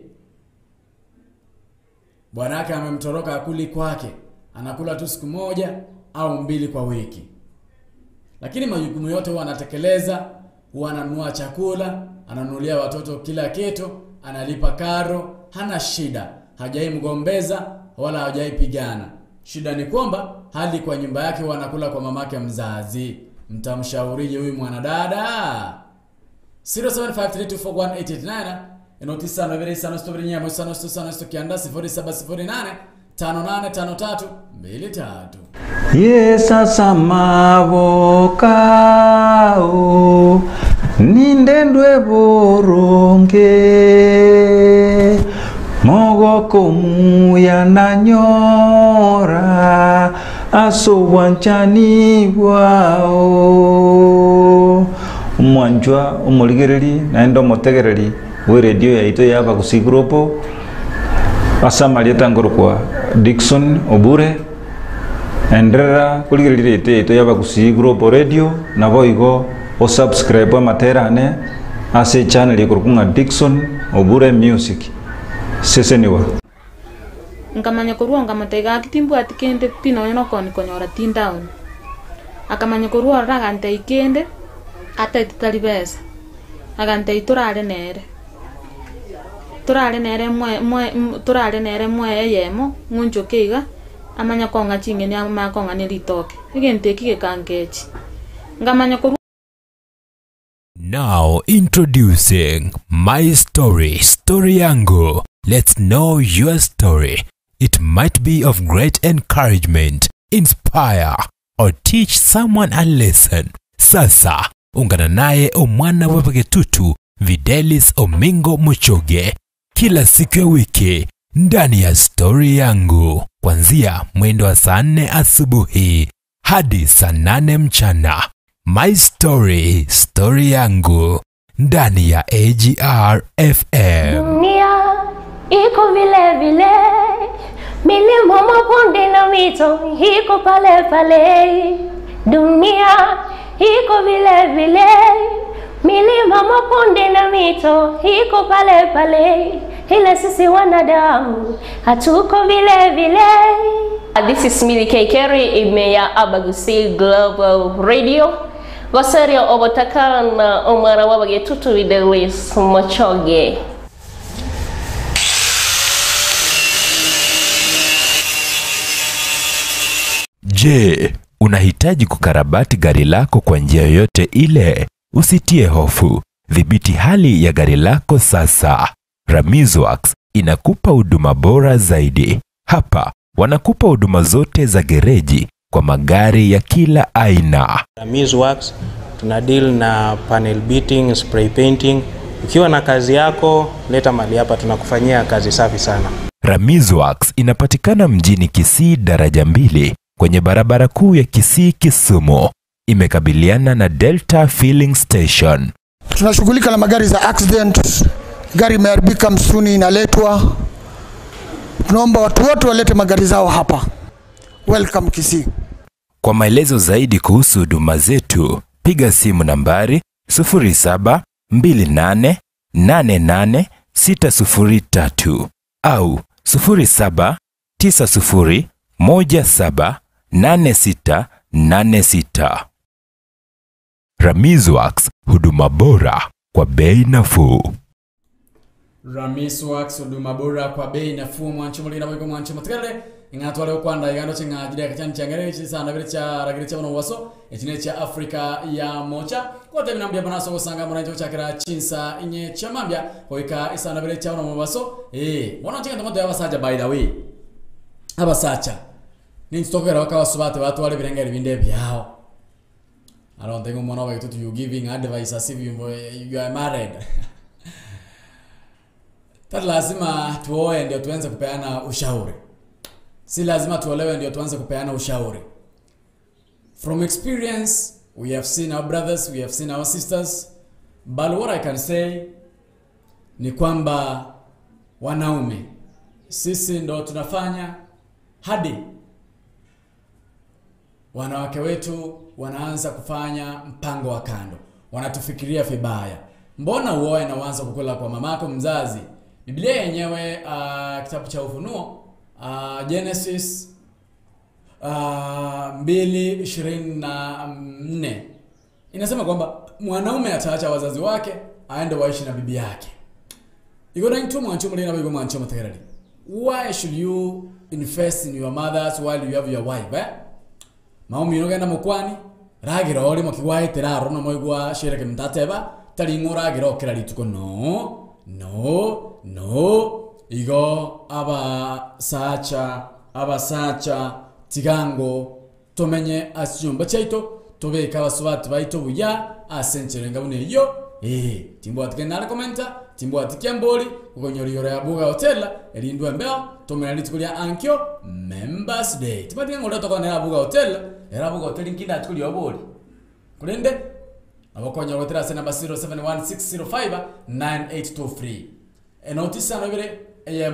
Bwanake amemtoroka akuli kwake, anakula tu siku moja au mbili kwa wiki. Lakini majukumu yote huwa anatekeleza, huwa ananunua chakula, ananunulia watoto kila kitu, analipa karo, hana shida. Hajai mgombeza wala hajai pigana. Shida ni kwamba hali kwa nyumba yake huwa anakula kwa mamake mzazi. Mtamshaurije huyu mwanadada? 0753241889 inotisa novere sana stobri nyamo sana stokianda 0708 585323. Yesa samavokao nindendwe boronge mogoko muya nanyora aso wanchani wao umwanjwa umuligereri naendo motegereri we radio yaito yaba kusigrupo asamalieta ngorokwa Dickson Obure endera kuligereri yaito yaba kusigrupo radio naboigo o subscribe materane ase channel ikorukunga Dickson Obure Music seseniwa nkamanya kurua ngamatega kitimbu atikende pino yono koni konyora tindown akamanya kurua ragante ikende ate titalibesa agante turale nere mwe yemo ngunjo keiga amanya konga chingeni ama konga ne litoke igente kike kangechi ngamanya kurua. Now introducing my story yangu. Let's know your story. It might be of great encouragement, inspire, or teach someone a lesson. Sasa, ungana naye omwana wepagetutu Videlis Omingo Muchoge kila siku ya wiki ndani ya story yangu, kuanzia mwendo wa saa 4 asubuhi hadi saa 8 mchana. My story yangu ndani ya AGR FM. Dunia iko vile vile, milima mabonde na mito iko pale pale. Dunia iko vile vile, milima mabonde na mito iko pale pale. Ila sisi wanadamu hatuko vile vile. This is Mbili Kekeri imeya Abagusi Global Radio. Waseria obotakana omara wabagetutu Videlis Muchoge. Je, unahitaji kukarabati gari lako kwa njia yoyote ile? Usitie hofu. Dhibiti hali ya gari lako sasa. Ramizworks inakupa huduma bora zaidi. Hapa wanakupa huduma zote za gereji kwa magari ya kila aina. Ramizworks tuna deal na panel beating, spray painting. Ukiwa na kazi yako, leta mali hapa tunakufanyia kazi safi sana. Ramizworks inapatikana mjini Kisii daraja 2 kwenye barabara kuu ya Kisii Kisumu. Imekabiliana na Delta Filling Station. Tunashughulika na magari za accident. Gari imeharibika msuni inaletwa. Tunaomba watu wote walete magari zao hapa. Welcome Kisii. Kwa maelezo zaidi kuhusu huduma zetu, piga simu nambari 0728888603 au 0790178686. Ramizworks, huduma bora kwa bei nafuu. Ramis Wax huduma bora kwa bei nafuu mwancho mulina biko mwancho matkale ingatwale okwanda igando chenga jide kachani changere sana bire cha ragire cha waso etine cha Afrika ya Moja kwa tebina mbia bana so sanga mwana cho chakira chinsa inye cha mambia koika isana bire cha waso wana chenga tomoto ya basaja by the way abasacha ni stokera wakawa subate watu wale birengere binde byao. I don't think umona wa you giving advice as if you are married. Tatu lazima tuoe ndio tuanze kupeana ushauri. Si lazima tuolewe ndio tuanze kupeana ushauri. From experience, we have seen our brothers, we have seen our sisters. But what I can say ni kwamba wanaume sisi ndo tunafanya hadi wanawake wetu wanaanza kufanya mpango wa kando. Wanatufikiria vibaya. Mbona uoe na uanze kukula kwa mamako mzazi? Biblia yenyewe kitabu cha Ufunuo Genesis 2:24 inasema kwamba mwanaume ataacha wazazi wake aende waishi na bibi yake. Igona into mwancho mulina bigo mwancho mutagerali. Why should you invest in your mothers while you have your wife? Maumi yogenda mukwani ragira oli mukiwaye teraro no moigwa shereke mtateba tali nguragira okera lituko no igo abasacha tigango tomenye asyumba chaito tobeka abasubati baito buya asencherenga bune yo timbo atikena komenta timbo atikyamboli ukonyori yore abuga hotel elindwa mbeo tomena litukulia ankyo members day tibatinga ngolo tokona abuga hotel era abuga hotel nkinda atukuli oboli kulende abakonya wetera sena 0716059823 enotisano bire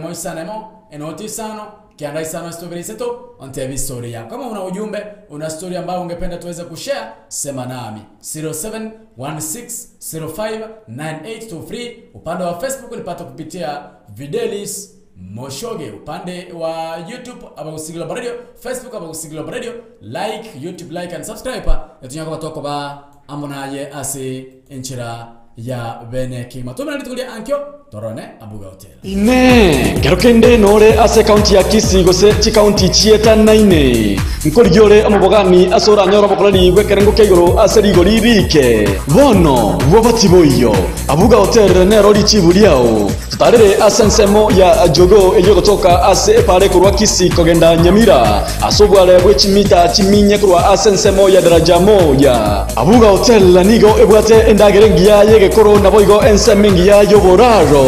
moisanemo enotisano kianda isano stobiri seto onte historia. Kama una ujumbe, una story ambayo ungependa tuweze kushare, sema nami 0716059823. Upande wa Facebook ulipata kupitia Videlis Moshoge, upande wa YouTube Abagusi Global Radio, Facebook Abagusi Global Radio, like YouTube, like and subscribe. Yatunyako batoko ba amonaye ase enchira ya bene kima tumena litukulia ankyo torone abuga hotel ine garokende nore ase county ya Kisii gose chi county chieta naine nkorigore amubogani asora nyora bokolani bwekerengo keigoro ase rigori rike bono wabatiboyo abuga hotel ne rori chibuliao tutarere asensemo ya jogo eyo kutoka ase pare kurwa Kisii kogenda Nyamira asobwale bwechimita chiminye kurwa asensemo ya daraja moja abuga hotel nigo ebwate endagerengia yege koro naboigo ensemengi ya yoboraro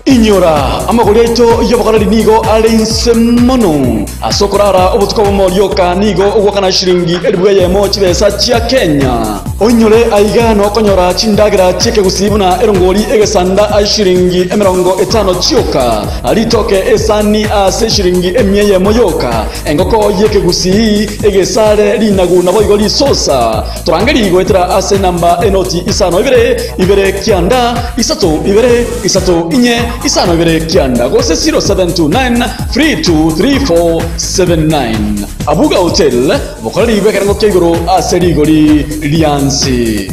inyora amagoreto yobokarari nigo alinsemono asokorara obutuko bomoryoka nigo ugwakana shiringi elibweye mo chibesa chia Kenya onyore aigano konyora chindagira chike gusibuna erongori egesanda ashiringi 50 chioka alitoke esani ase shiringi emyeye moyoka engoko yeke gusi egesare linagu naboigo lisosa turangeri gwetera ase namba enoti isano ibere kianda isato inye isano ibere kianda gose 0729323479 abuga hotel bokorari bekerango keigoro ase rigori liansi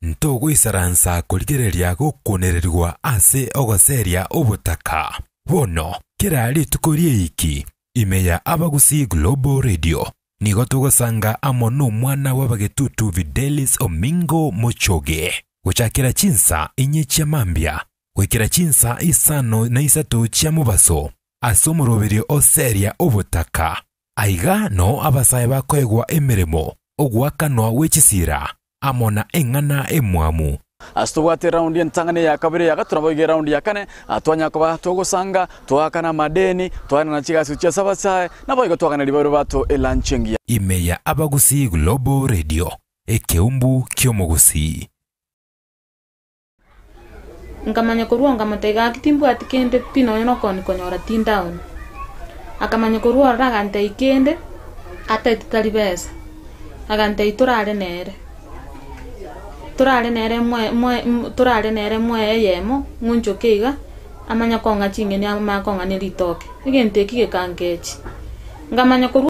ntogwisaransa kuligereria gukunererwa ase ogoseria ubutaka bono kirari tukorie iki imeya Abagusi Global Radio nigo tugosanga amono mwana wabagetutu Videlis Omingo Mochoge guchakira chinsa inye chia mambia gwikira chinsa isano na isato chia mubaso asomoroberio oseria ubutaka aiga no abasaye bakwegwa emeremo ogwakanwa wechisira amona engana emwamu astubwate round ya ntangane ya kabiri ya gaturabo round ya kane atwanya ko batogosanga twakana madeni twana na chiga sucha sabasaye naboigo twakana libaro bato elanchengia imeya Abagusi Global Radio ekeumbu kyomogusi ngamanya kurua ngamatega kitimbu atikende pino no kon konyora tindown akamanya kurua ragante ikende ata italibesa agante iturale nere turale nere mwe yemo nguncho keiga amanya konga chingeni amakonga nelitoke igente kige kangechi ngamanya kurua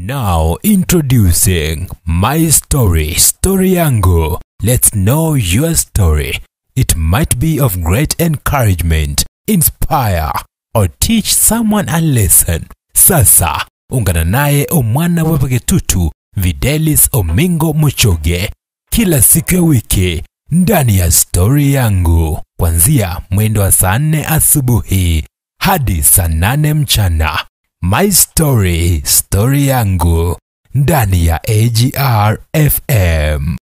Now introducing My Story, Story Yangu. Let's know your story. It might be of great encouragement, inspire, or teach someone a lesson. Sasa, ungana naye omwana wepagetutu Videlis Omingo Muchoge kila siku ya wiki ndani ya Story Yangu kuanzia mwendo wa saa 4 asubuhi hadi saa 8 mchana. My Story, Story Yangu ndani ya AGR FM.